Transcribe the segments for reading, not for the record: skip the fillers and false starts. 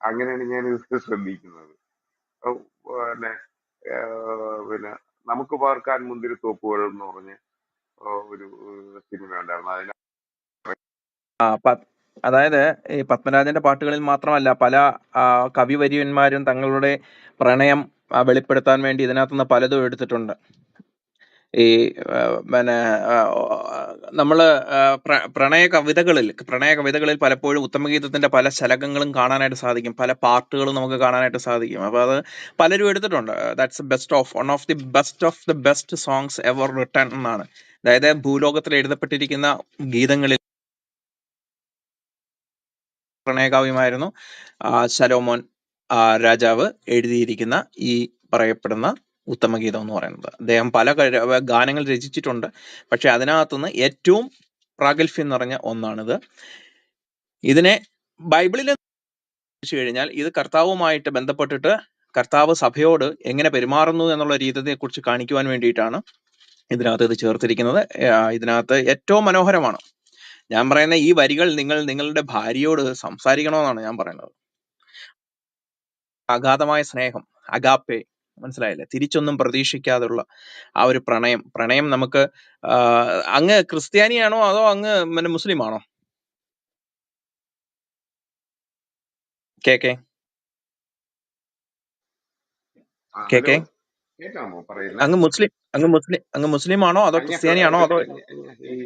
അങ്ങനെയാണ് ഞാൻ ഇത് ശ്രദ്ധിക്കുന്നത്. അഹ് പിന്നെ പിന്നെ നമുക്ക് പാർക്കാൻ മുന്തിരിത്തോപ്പുകൾ എന്ന് പറഞ്ഞ് ഒരു സിനിമ ഉണ്ടായിരുന്നു. അതിന് ആ, അതായത് ഈ പത്മരാജന്റെ പാട്ടുകളിൽ മാത്രമല്ല പല കവിവര്യന്മാരും തങ്ങളുടെ പ്രണയം വെളിപ്പെടുത്താൻ വേണ്ടി ഇതിനകത്തുനിന്ന് പലതും എടുത്തിട്ടുണ്ട്. ഈ പിന്നെ നമ്മള് പ്രണയ കവിതകളിൽ പലപ്പോഴും ഉത്തമഗീതത്തിന്റെ പല ശലകങ്ങളും കാണാനായിട്ട് സാധിക്കും, പല പാർട്ടുകളും നമുക്ക് കാണാനായിട്ട് സാധിക്കും. അപ്പൊ അത് പലരും എടുത്തിട്ടുണ്ട്. That's one of the best songs ever written എന്നാണ്. അതായത് ഭൂലോകത്തിൽ എഴുതപ്പെട്ടിരിക്കുന്ന ഗീതങ്ങളിൽ പ്രണയകാവ്യമായിരുന്നു ശലോമോൻ രാജാവ് എഴുതിയിരിക്കുന്ന ഈ പറയപ്പെടുന്ന ഉത്തമഗീതം എന്ന് പറയുന്നത്. അദ്ദേഹം പല ഗാനങ്ങൾ രചിച്ചിട്ടുണ്ട്, പക്ഷെ അതിനകത്തുനിന്ന് ഏറ്റവും പ്രാഗൽഭ്യം നിറഞ്ഞ ഒന്നാണിത്. ഇതിനെ ബൈബിളിൽ വെച്ച് കഴിഞ്ഞാൽ ഇത് കർത്താവുമായിട്ട് ബന്ധപ്പെട്ടിട്ട് കർത്താവ് സഭയോട് എങ്ങനെ പെരുമാറുന്നു എന്നുള്ള രീതിയെ കുറിച്ച് കാണിക്കുവാൻ വേണ്ടിയിട്ടാണ് ഇതിനകത്ത് ഇത് ചേർത്തിരിക്കുന്നത്. ഇതിനകത്ത് ഏറ്റവും മനോഹരമാണ്. ഞാൻ പറയുന്ന ഈ വരികൾ നിങ്ങളുടെ ഭാര്യയോട് സംസാരിക്കണമെന്നാണ് ഞാൻ പറയുന്നത്. അഗാധമായ സ്നേഹം, അഗാപ്പെ, മനസ്സിലായില്ലേ? തിരിച്ചൊന്നും പ്രതീക്ഷിക്കാതുള്ള ആ ഒരു പ്രണയം നമുക്ക് അങ്ങ് ക്രിസ്ത്യാനിയാണോ അതോ അങ്ങ് പിന്നെ മുസ്ലിം ആണോ? കെ ഹലോ, കേൾക്കാമോ പറയുന്നത്? അങ്ങ് മുസ്ലിം ആണോ അതോ ക്രിസ്ത്യാനിയാണോ അതോ? ഈ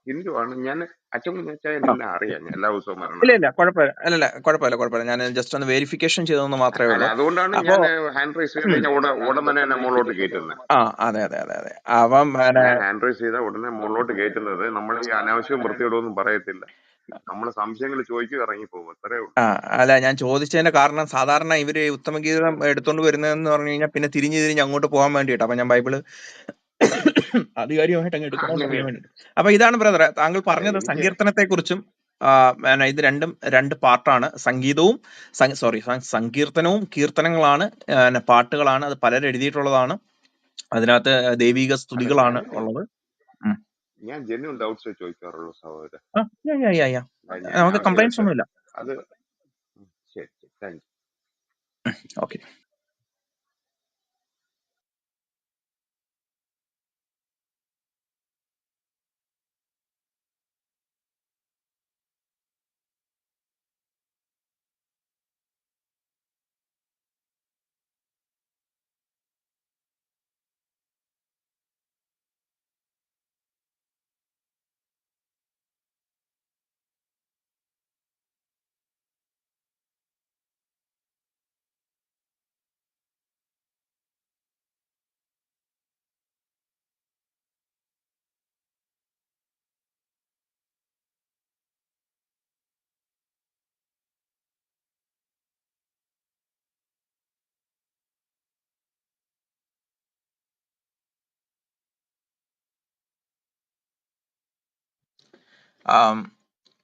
ഹിന്ദുവാണ് ഞാൻ. അച്ഛൻ എല്ലാം അറിയാം, ഞാൻ എല്ലാ ദിവസവും വരണം. ഇല്ല കുഴപ്പമില്ല. ഞാൻ ജസ്റ്റ് ഒന്ന് വെരിഫിക്കേഷൻ ചെയ്തെന്ന് മാത്രമേ അല്ല, ഉള്ളൂ. അതുകൊണ്ടാണ് അപ്പോ ഞാൻ ഹാൻഡ് റൈസ് ചെയ്ത് കഴിഞ്ഞാൽ ഉടനെ തന്നെ മുകളിലോട്ട് കയറ്റുന്നത്. അതെ. അപ്പം ഞാൻ ഹാൻഡ് റൈസ് ചെയ്താൽ ഉടനെ മുകളിലോട്ട് കയറ്റുന്നത്. നമ്മൾ ഈ അനാവശ്യവും വൃത്തിയോടൊന്നും പറയത്തില്ല. നമ്മൾ സംശയങ്ങൾ ചോദിക്കുക, ഇറങ്ങിപ്പോകും, അത്രേ ഉള്ളൂ. അല്ല, ഞാൻ ചോദിച്ചതിന്റെ കാരണം സാധാരണ ഇവര് ഉത്തമഗീതം എടുത്തോണ്ട് വരുന്നതെന്ന് പറഞ്ഞു കഴിഞ്ഞാൽ പിന്നെ തിരിഞ്ഞ് അങ്ങോട്ട് പോകാൻ വേണ്ടിയിട്ട്. അപ്പൊ ഞാൻ ബൈബിള് ആധികാരികമായിട്ട് അങ്ങ് എടുക്കണമെന്ന് വേണ്ടിട്ട്. അപ്പൊ ഇതാണ് ബ്രദർ താങ്കൾ പറഞ്ഞത്. സങ്കീർത്തനത്തെ കുറിച്ചും ഇത് രണ്ട് പാർട്ടാണ്. സങ്കീർത്തനവും കീർത്തനങ്ങളാണ്, പാട്ടുകളാണ്. അത് പലരും എഴുതിയിട്ടുള്ളതാണ്. അതിനകത്ത് ദൈവിക സ്തുതികളാണ് ഉള്ളത്. ഞാൻ ജെന്യൂൻ ഡൗട്ട്സ് ചോദിക്കാറുള്ളൂ സഹോദരൻ. നമുക്ക് കംപ്ലൈന്റ്സ് ഒന്നുമില്ല. അത് ശരി, താങ്ക് യു. ഓക്കെ.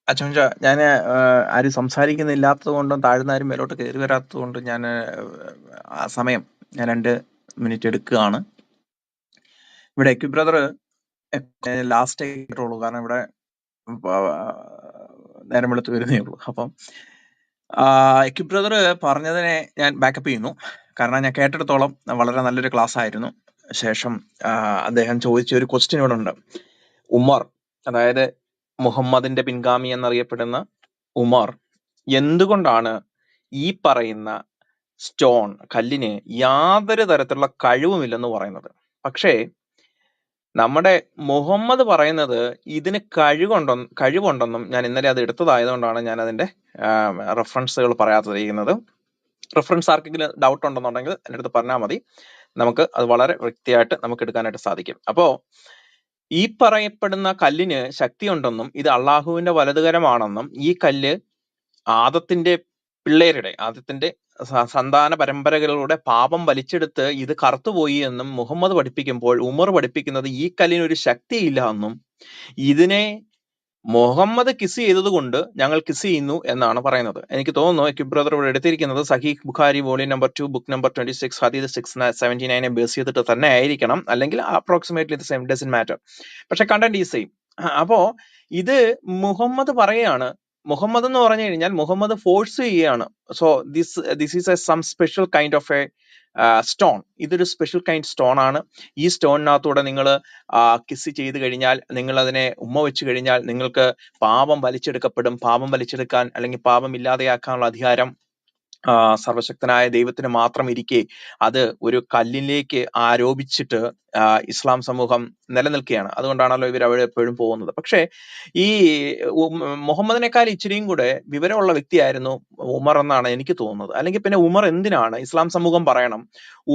അച്ഛൻ, ഞാൻ ആരും സംസാരിക്കുന്നില്ലാത്തത് കൊണ്ടും താഴ്ന്നാരും മേലോട്ട് കയറി വരാത്തത് കൊണ്ടും ഞാൻ ആ സമയം ഞാൻ 2 മിനിറ്റ് എടുക്കുകയാണ്. ഇവിടെ എക്യു ബ്രദർ ലാസ്റ്റ് ആയിട്ടുള്ളൂ, കാരണം ഇവിടെ നേരം വെളുത്ത് വരുന്നേ ഉള്ളൂ. അപ്പം എക്യു ബ്രദർ പറഞ്ഞതിനെ ഞാൻ ബാക്കപ്പ് ചെയ്യുന്നു. കാരണം ഞാൻ കേട്ടിടത്തോളം വളരെ നല്ലൊരു ക്ലാസ് ആയിരുന്നു. ശേഷം അദ്ദേഹം ചോദിച്ച ഒരു ക്വസ്റ്റ്യൻ ഇവിടെ ഉണ്ട്. ഉമർ, അതായത് മുഹമ്മദിന്റെ പിൻഗാമി എന്നറിയപ്പെടുന്ന ഉമർ എന്തുകൊണ്ടാണ് ഈ പറയുന്ന കല്ലിന് യാതൊരു തരത്തിലുള്ള കഴിവുമില്ലെന്ന് പറയുന്നത്? പക്ഷേ നമ്മുടെ മുഹമ്മദ് പറയുന്നത് ഇതിന് കഴിവുണ്ടെന്നും ഞാൻ ഇന്നലെ അത് എടുത്തതായതുകൊണ്ടാണ് ഞാൻ അതിന്റെ റെഫറൻസുകൾ പറയാതിരിക്കുന്നത്. റെഫറൻസ് ആർക്കെങ്കിലും ഡൗട്ട് ഉണ്ടെന്നുണ്ടെങ്കിൽ എൻ്റെ അടുത്ത് പറഞ്ഞാൽ മതി. നമുക്ക് അത് വളരെ വൃത്തിയായിട്ട് നമുക്ക് എടുക്കാനായിട്ട് സാധിക്കും. അപ്പോ ഈ പറയപ്പെടുന്ന കല്ലിന് ശക്തിയുണ്ടെന്നും ഇത് അള്ളാഹുവിന്റെ വലതുകരമാണെന്നും ഈ കല്ല് ആദത്തിന്റെ സന്താന പരമ്പരകളിലൂടെ പാപം വലിച്ചെടുത്ത് ഇത് കറുത്തുപോയി എന്നും മുഹമ്മദ് പഠിപ്പിക്കുമ്പോൾ ഉമർ പഠിപ്പിക്കുന്നത് ഈ കല്ലിന് ഒരു ശക്തിയില്ല എന്നും ഇതിനെ മുഹമ്മദ് കിസ് ചെയ്തത് കൊണ്ട് ഞങ്ങൾ കിസ് ചെയ്യുന്നു എന്നാണ് പറയുന്നത്. എനിക്ക് തോന്നുന്നു എക്യു ബ്രദർ ഇവിടെ എടുത്തിരിക്കുന്നത് Sahih Bukhari volume number 2 book number 26 ഹദീസ് 679 ബേസ് ചെയ്തിട്ട് തന്നെ ആയിരിക്കണം, അല്ലെങ്കിൽ approximately the same, doesn't matter. പക്ഷെ കണ്ടന്റ് ഈ സെയിം. അപ്പോ ഇത് മുഹമ്മദ് പറയാണ് മുഹമ്മദ് എന്ന് പറഞ്ഞു കഴിഞ്ഞാൽ മുഹമ്മദ് ഫോഴ്സ് ചെയ്യുകയാണ്. So this is a some special kind of a stone. ഇതൊരു സ്പെഷ്യൽ കൈൻഡ് സ്റ്റോൺ ആണ്. ഈ സ്റ്റോണിനകത്തൂടെ നിങ്ങൾ കിസ് ചെയ്ത് കഴിഞ്ഞാൽ, നിങ്ങൾ അതിനെ ഉമ്മ വെച്ച് കഴിഞ്ഞാൽ നിങ്ങൾക്ക് പാപം വലിച്ചെടുക്കപ്പെടും. പാപം വലിച്ചെടുക്കാൻ അല്ലെങ്കിൽ പാപം ഇല്ലാതെയാക്കാനുള്ള അധികാരം സർവശക്തനായ ദൈവത്തിന് മാത്രം ഇരിക്കെ അത് ഒരു കല്ലിലേക്ക് ആരോപിച്ചിട്ട് ഇസ്ലാം സമൂഹം നിലനിൽക്കുകയാണ്. അതുകൊണ്ടാണല്ലോ ഇവർ അവിടെ എപ്പോഴും പോകുന്നത്. പക്ഷേ ഈ മുഹമ്മദിനേക്കാൾ ഇച്ചിരിയും കൂടെ വിവരമുള്ള വ്യക്തിയായിരുന്നു ഉമർ എന്നാണ് എനിക്ക് തോന്നുന്നത്. അല്ലെങ്കിൽ പിന്നെ ഉമർ എന്തിനാണ് ഇസ്ലാം സമൂഹം പറയണം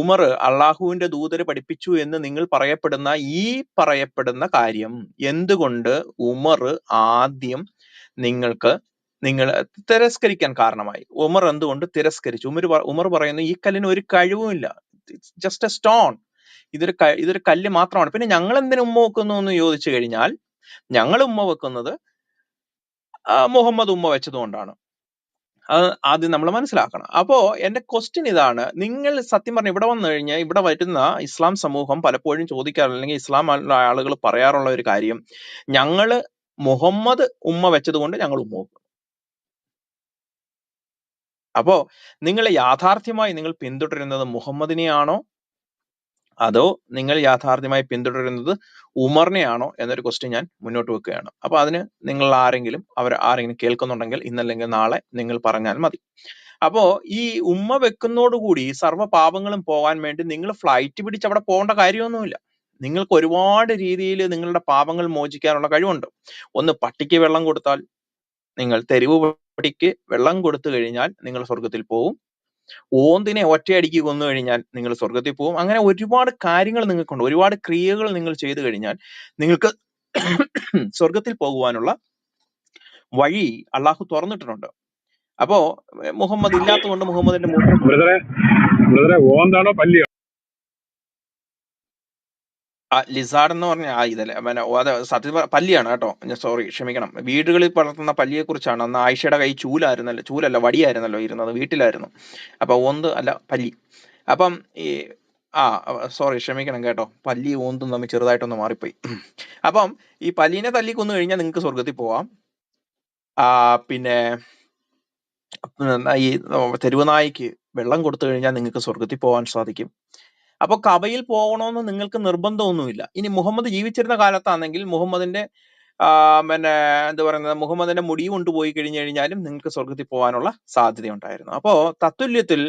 ഉമർ അള്ളാഹുവിന്റെ ദൂതര് പഠിപ്പിച്ചു എന്ന് നിങ്ങൾ പറയപ്പെടുന്ന കാര്യം എന്തുകൊണ്ട് ഉമർ ആദ്യം നിങ്ങൾ തിരസ്കരിക്കാൻ കാരണമായി? ഉമർ എന്തുകൊണ്ട് തിരസ്കരിച്ചു? ഉമർ പറയുന്നു ഈ കല്ലിന് ഒരു കഴിവുമില്ല, ജസ്റ്റ് എ സ്റ്റോൺ, ഇതൊരു കല്ല് മാത്രമാണ്. പിന്നെ ഞങ്ങൾ എന്തിനു ഉമ്മ വെക്കുന്നു എന്ന് ചോദിച്ചു കഴിഞ്ഞാൽ, ഞങ്ങൾ ഉമ്മ വെക്കുന്നത് മുഹമ്മദ് ഉമ്മ വെച്ചതുകൊണ്ടാണ്. അത് ആദ്യം നമ്മൾ മനസ്സിലാക്കണം. അപ്പോ എന്റെ ക്വസ്റ്റ്യൻ ഇതാണ്, നിങ്ങൾ സത്യം പറഞ്ഞ ഇവിടെ വന്നു കഴിഞ്ഞാൽ ഇവിടെ വരുന്ന ഇസ്ലാം സമൂഹം പലപ്പോഴും ചോദിക്കാറുള്ള, അല്ലെങ്കിൽ ഇസ്ലാം ആളുകൾ പറയാറുള്ള ഒരു കാര്യം, ഞങ്ങള് മുഹമ്മദ് ഉമ്മ വെച്ചത് കൊണ്ട് ഞങ്ങൾ ഉമ്മ വെക്കും. അപ്പോ നിങ്ങൾ യാഥാർത്ഥ്യമായി നിങ്ങൾ പിന്തുടരുന്നത് മുഹമ്മദിനെയാണോ അതോ നിങ്ങൾ യാഥാർത്ഥ്യമായി പിന്തുടരുന്നത് ഉമറിനെയാണോ എന്നൊരു ക്വസ്റ്റ്യൻ ഞാൻ മുന്നോട്ട് വെക്കുകയാണ്. അപ്പൊ അതിന് നിങ്ങൾ ആരെങ്കിലും കേൾക്കുന്നുണ്ടെങ്കിൽ ഇന്നല്ലെങ്കിൽ നാളെ നിങ്ങൾ പറഞ്ഞാൽ മതി. അപ്പോ ഈ ഉമ്മ വെക്കുന്നതോടുകൂടി സർവ്വ പാപങ്ങളും പോകാൻ വേണ്ടി നിങ്ങൾ ഫ്ലൈറ്റ് പിടിച്ച് അവിടെ പോകേണ്ട കാര്യമൊന്നുമില്ല. നിങ്ങൾക്ക് ഒരുപാട് രീതിയിൽ നിങ്ങളുടെ പാപങ്ങൾ മോചിക്കാനുള്ള കഴിവുണ്ട്. ഒന്ന്, പട്ടിക്ക് വെള്ളം കൊടുത്താൽ, നിങ്ങൾ തെരുവ് പട്ടിക്ക് വെള്ളം കൊടുത്തു കഴിഞ്ഞാൽ നിങ്ങൾ സ്വർഗത്തിൽ പോകും. ഓന്തിനെ ഒറ്റയടിക്ക് കൊന്നു കഴിഞ്ഞാൽ നിങ്ങൾ സ്വർഗത്തിൽ പോകും. അങ്ങനെ ഒരുപാട് കാര്യങ്ങൾ നിങ്ങൾക്കുണ്ട്. ഒരുപാട് ക്രിയകൾ നിങ്ങൾ ചെയ്തു കഴിഞ്ഞാൽ നിങ്ങൾക്ക് സ്വർഗത്തിൽ പോകുവാനുള്ള വഴി അള്ളാഹു തുറന്നിട്ടുണ്ട്. അപ്പോ മുഹമ്മദ് ഇല്ലാത്തതുകൊണ്ട് മുഹമ്മദിന്റെ മൂത്രം ഓന്താണോ പല്ലിയോ? ലിസാർഡ് എന്ന് പറഞ്ഞ ഇതല്ലേ, അത് സത്യം പല്ലിയാണ് കേട്ടോ, സോറി, ക്ഷമിക്കണം. വീടുകളിൽ വളർത്തുന്ന പല്ലിയെ കുറിച്ചാണ്. അന്ന് ആയിഷയുടെ കൈ ചൂലല്ല വടിയായിരുന്നല്ലോ ഇരുന്നത്, വീട്ടിലായിരുന്നു. അപ്പൊ ഓന്ത് അല്ല, പല്ലി. അപ്പം ഈ സോറി, ക്ഷമിക്കണം കേട്ടോ, പല്ലി ഓന്തും തമ്മിൽ ചെറുതായിട്ടൊന്ന് മാറിപ്പോയി. അപ്പം ഈ പല്ലീനെ തല്ലി കൊന്നു കഴിഞ്ഞാൽ നിങ്ങൾക്ക് സ്വർഗത്തിൽ പോവാം. പിന്നെ ഈ തെരുവ് നായ്ക്ക് വെള്ളം കൊടുത്തു കഴിഞ്ഞാൽ നിങ്ങൾക്ക് സ്വർഗത്തിൽ പോകാൻ സാധിക്കും. അപ്പൊ കബയിൽ പോകണമെന്ന് നിങ്ങൾക്ക് നിർബന്ധമൊന്നുമില്ല. ഇനി മുഹമ്മദ് ജീവിച്ചിരുന്ന കാലത്താണെങ്കിൽ മുഹമ്മദിന്റെ എന്താ പറയുന്നത്, മുഹമ്മദിന്റെ മുടി കൊണ്ടുപോയി കഴിഞ്ഞു കഴിഞ്ഞാലും നിങ്ങൾക്ക് സ്വർഗത്തിൽ പോകാനുള്ള സാധ്യത ഉണ്ടായിരുന്നു. അപ്പോ തത്തുല്യത്തിൽ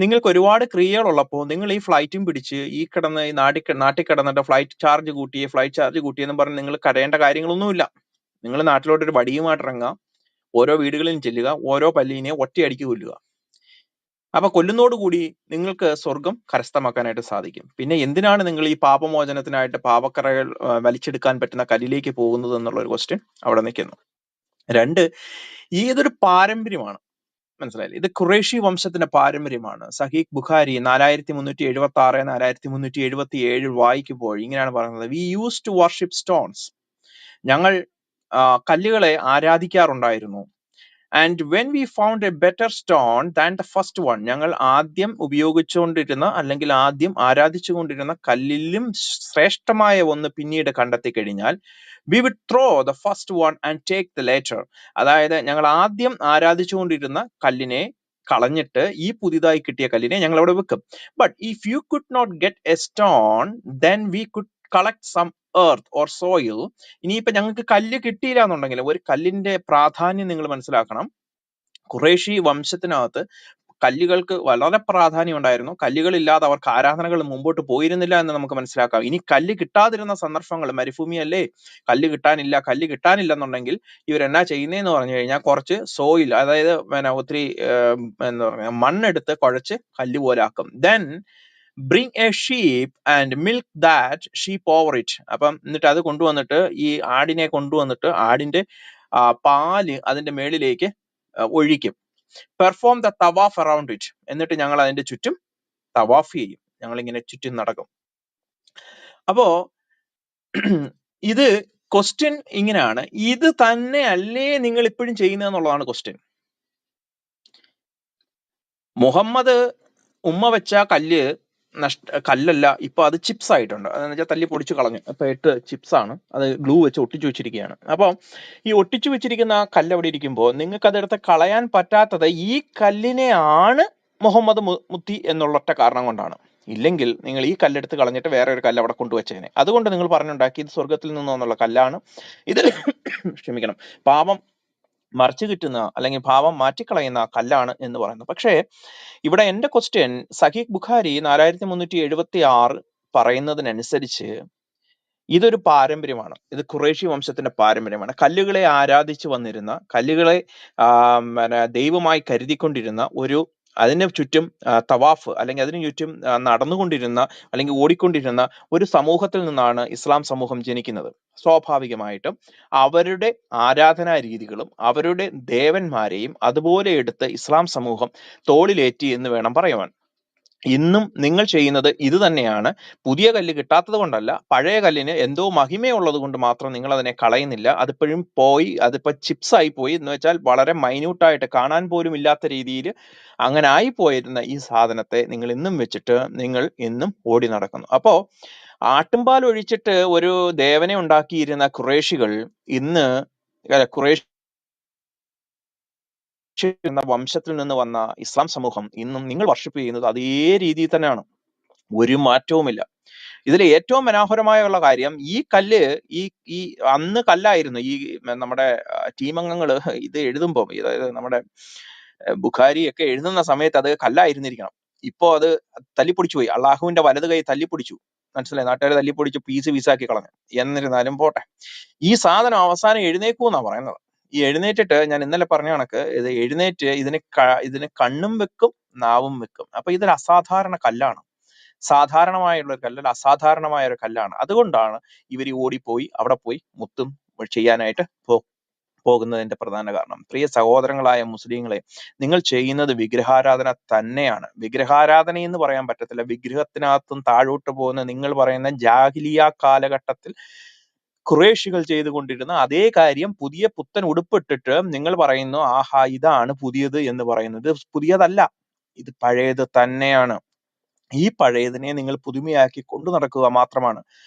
നിങ്ങൾക്ക് ഒരുപാട് ക്രിയകളുള്ളപ്പോൾ നിങ്ങൾ ഈ ഫ്ലൈറ്റും പിടിച്ച് ഈ നാട്ടിൽ കിടന്നിട്ട് ഫ്ലൈറ്റ് ചാർജ് കൂട്ടിയെന്ന് പറഞ്ഞ് നിങ്ങൾ കരയേണ്ട കാര്യങ്ങളൊന്നുമില്ല. നിങ്ങൾ നാട്ടിലോട്ടൊരു വടിയുമായിട്ട് ഇറങ്ങുക, ഓരോ വീടുകളിലും ചെല്ലുക, ഓരോ പല്ലീനെ ഒറ്റയടിക്ക് കൊല്ലുക. അപ്പൊ കൊല്ലുന്നതോടുകൂടി നിങ്ങൾക്ക് സ്വർഗം കരസ്ഥമാക്കാനായിട്ട് സാധിക്കും. പിന്നെ എന്തിനാണ് നിങ്ങൾ ഈ പാപമോചനത്തിനായിട്ട് പാപക്കറകൾ വലിച്ചെടുക്കാൻ പറ്റുന്ന കല്ലിലേക്ക് പോകുന്നത് എന്നുള്ള ഒരു ക്വസ്റ്റ്യൻ അവിടെ നിൽക്കുന്നു. 2, ഇതൊരു പാരമ്പര്യമാണ്, മനസ്സിലായില്ലേ? ഇത് ഖുറൈഷി വംശത്തിന്റെ പാരമ്പര്യമാണ്. സഹീഹ് ബുഖാരി 4376 4377 വായിക്കുമ്പോൾ ഇങ്ങനെയാണ് പറയുന്നത്: we use to worship stones. ഞങ്ങൾ കല്ലുകളെ ആരാധിക്കാറുണ്ടായിരുന്നു. And when we found a better stone than the first one, ഞങ്ങൾ ആദ്യം ഉപയോഗിച്ചുകൊണ്ടിരുന്ന അല്ലെങ്കിൽ ആദ്യം ആരാധിച്ചുകൊണ്ടിരുന്ന കല്ലിലും ശ്രേഷ്ഠമായ ഒന്ന് പിന്നീട് കണ്ടെത്തി കഴിഞ്ഞാൽ we would throw the first one and take the later. അതായത് ഞങ്ങൾ ആദ്യം ആരാധിച്ചുകൊണ്ടിരുന്ന കല്ലിനെ കളഞ്ഞിട്ട് ഈ പുതിയതായി കിട്ടിയ കല്ലിനെ ഞങ്ങൾ അവിടെ വെക്കും. But if you could not get a stone then we could collect some earth or soil. ഇനിയിപ്പോ ഞങ്ങൾക്ക് കല്ല് കിട്ടിയില്ല എന്നുണ്ടെങ്കിൽ, ഒരു കല്ലിന്റെ പ്രാധാന്യം നിങ്ങൾ മനസ്സിലാക്കണം. ഖുറൈഷി വംശത്തിനകത്ത് കല്ലുകൾക്ക് വളരെ പ്രാധാന്യം ഉണ്ടായിരുന്നു. കല്ലുകളില്ലാതെ അവർക്ക് ആരാധനകൾ മുമ്പോട്ട് പോയിരുന്നില്ല എന്ന് നമുക്ക് മനസ്സിലാക്കാം. ഇനി കല്ല് കിട്ടാതിരുന്ന സന്ദർഭങ്ങൾ, മരുഭൂമിയല്ലേ, കല്ല് കിട്ടാനില്ല എന്നുണ്ടെങ്കിൽ ഇവരെന്നാ ചെയ്യുന്നതെന്ന് പറഞ്ഞു കഴിഞ്ഞാൽ കുറച്ച് സോയിൽ, അതായത് ഒത്തിരി എന്താ പറയുക, മണ്ണെടുത്ത് കുഴച്ച് കല്ല് പോലെ ആക്കും. Then bring A sheep and milk that sheep over it. അപ്പം എന്നിട്ട് അത് കൊണ്ടുവന്നിട്ട്, ഈ ആടിനെ കൊണ്ടുവന്നിട്ട് ആടിന്റെ പാല് അതിന്റെ മേളിലേക്ക് ഒഴിക്കും. പെർഫോം ദ തവാഫ് അറൌണ്ട് ഇറ്റ്. എന്നിട്ട് ഞങ്ങൾ അതിന്റെ ചുറ്റും തവാഫ് ചെയ്യും, ഞങ്ങൾ ഇങ്ങനെ ചുറ്റും നടക്കും. അപ്പോ ഇത് ക്വസ്റ്റ്യൻ ഇങ്ങനെയാണ്, ഇത് തന്നെ അല്ലേ നിങ്ങൾ ഇപ്പോഴും ചെയ്യുന്നതെന്നുള്ളതാണ് ക്വസ്റ്റ്യൻ. മുഹമ്മദ് ഉമ്മ വെച്ച കല്ല് കല്ലല്ല, ഇപ്പൊ അത് ചിപ്സ് ആയിട്ടുണ്ട്. അതെന്ന് വെച്ചാൽ തല്ലി പൊടിച്ചു കളഞ്ഞു. അപ്പൊ 8 ചിപ്സ് ആണ്, അത് ഗ്ലൂ വെച്ച് ഒട്ടിച്ചു വെച്ചിരിക്കുകയാണ്. അപ്പോൾ ഈ ഒട്ടിച്ചു വെച്ചിരിക്കുന്ന ആ കല്ല് അവിടെ ഇരിക്കുമ്പോൾ നിങ്ങൾക്ക് അതെടുത്ത് കളയാൻ പറ്റാത്തത് ഈ കല്ലിനെ ആണ് മുഹമ്മദ് മുത്തി എന്നുള്ള ഒറ്റ കാരണം കൊണ്ടാണ്. ഇല്ലെങ്കിൽ നിങ്ങൾ ഈ കല്ലെടുത്ത് കളഞ്ഞിട്ട് വേറെ ഒരു കല്ല് അവിടെ കൊണ്ടുവച്ചേനെ. അതുകൊണ്ട് നിങ്ങൾ പറഞ്ഞുണ്ടാക്കി ഇത് സ്വർഗത്തിൽ നിന്ന് വന്നുള്ള കല്ലാണ്, ഇത് ക്ഷമിക്കണം, പാപം മറിച്ചു കിട്ടുന്ന അല്ലെങ്കിൽ പാപം മാറ്റിക്കളയുന്ന കല്ലാണ് എന്ന് പറയുന്നു. പക്ഷേ ഇവിടെ എന്റെ ക്വസ്റ്റ്യൻ, സഹീഹ് ബുഖാരി 4376 പറയുന്നതിനനുസരിച്ച് ഇതൊരു പാരമ്പര്യമാണ്, ഇത് ഖുറൈശി വംശത്തിന്റെ പാരമ്പര്യമാണ്. കല്ലുകളെ ആരാധിച്ചു വന്നിരുന്ന, കല്ലുകളെ ദൈവമായി കരുതിക്കൊണ്ടിരുന്ന ഒരു, അതിന് ചുറ്റും തവാഫ് അല്ലെങ്കിൽ അതിനു ചുറ്റും നടന്നുകൊണ്ടിരുന്ന അല്ലെങ്കിൽ ഓടിക്കൊണ്ടിരുന്ന ഒരു സമൂഹത്തിൽ നിന്നാണ് ഇസ്ലാം സമൂഹം ജനിക്കുന്നത്. സ്വാഭാവികമായിട്ടും അവരുടെ ആരാധനാ രീതികളും അവരുടെ ദേവന്മാരെയും അതുപോലെ എടുത്ത് ഇസ്ലാം സമൂഹം തോളിലേറ്റി എന്ന് വേണം പറയുവാൻ. ഇന്നും നിങ്ങൾ ചെയ്യുന്നത് ഇത് തന്നെയാണ്. പുതിയ കല്ല് കിട്ടാത്തത് കൊണ്ടല്ല, പഴയ കല്ലിന് എന്തോ മഹിമയുള്ളത് കൊണ്ട് മാത്രം നിങ്ങൾ അതിനെ കളയുന്നില്ല. അതിപ്പോഴും പോയി, അതിപ്പോ ചിപ്സ് ആയി പോയി എന്ന് വെച്ചാൽ വളരെ മൈന്യൂട്ടായിട്ട് കാണാൻ പോലും ഇല്ലാത്ത രീതിയിൽ അങ്ങനെ ആയി പോയിരുന്ന ഈ സാധനത്തെ നിങ്ങൾ ഇന്നും വെച്ചിട്ട് നിങ്ങൾ ഇന്നും ഓടി നടക്കുന്നു. അപ്പോ ആട്ടുംപാൽ ഒഴിച്ചിട്ട് ഒരു ദേവനെ ഉണ്ടാക്കിയിരുന്ന ഖുറേഷികൾ ഇന്ന്, ഖുറേഷ് എന്ന വംശത്തിൽ നിന്ന് വന്ന ഇസ്ലാം സമൂഹം ഇന്നും നിങ്ങൾ വർഷിപ്പ് ചെയ്യുന്നത് അതേ രീതിയിൽ തന്നെയാണ്, ഒരു മാറ്റവുമില്ല. ഇതിൽ ഏറ്റവും മനോഹരമായുള്ള കാര്യം, ഈ കല്ല് ഈ ഈ അന്ന് കല്ലായിരുന്നു. ഈ നമ്മുടെ ടീം അംഗങ്ങൾ ഇത് എഴുതുമ്പോൾ, അതായത് നമ്മുടെ ബുഖാരി ഒക്കെ എഴുതുന്ന സമയത്ത് അത് കല്ലായിരുന്നിരിക്കണം. ഇപ്പോ അത് തല്ലിപ്പൊടിച്ചു പോയി, അള്ളാഹുവിന്റെ വലത് കൈ തല്ലിപ്പൊടിച്ചു, മനസ്സിലായി, നാട്ടുകാരെ തല്ലിപ്പൊടിച്ച് പീസാക്കി കളഞ്ഞു. എന്നിരുന്നാലും പോട്ടെ, ഈ സാധനം അവസാനം എഴുന്നേക്കൂന്നാ പറയുന്നത്. ഈ എഴുന്നേറ്റിട്ട്, ഞാൻ ഇന്നലെ പറഞ്ഞ കണക്ക്, ഇത് എഴുന്നേറ്റ് ഇതിന് കണ്ണും വെക്കും നാവും വെക്കും. അപ്പൊ ഇതൊരു അസാധാരണ കല്ലാണ്, സാധാരണമായുള്ള ഒരു കല്ലല്ല, അസാധാരണമായ ഒരു കല്ലാണ്. അതുകൊണ്ടാണ് ഇവർ ഓടിപ്പോയി അവിടെ പോയി മുത്തും ചെയ്യാനായിട്ട് പോകുന്നതിന്റെ പ്രധാന കാരണം. പ്രിയ സഹോദരങ്ങളായ മുസ്ലിങ്ങളെ, നിങ്ങൾ ചെയ്യുന്നത് വിഗ്രഹാരാധന തന്നെയാണ്. വിഗ്രഹാരാധന എന്ന് പറയാൻ പറ്റത്തില്ല, വിഗ്രഹത്തിനകത്തും താഴോട്ട് പോകുന്ന നിങ്ങൾ പറയുന്ന ജാഹിലിയ കാലഘട്ടത്തിൽ ഖുറേഷികൾ ചെയ്തുകൊണ്ടിരുന്ന അതേ കാര്യം പുതിയ പുത്തൻ ഉടുപ്പിട്ടിട്ട് നിങ്ങൾ പറയുന്നു ആഹാ ഇതാണ് പുതിയത് എന്ന് പറയുന്നത്. പുതിയതല്ല, ഇത് പഴയത് തന്നെയാണ്. ഈ പഴയതിനെ നിങ്ങൾ പുതുമയാക്കി കൊണ്ടു നടക്കുക മാത്രമാണ്.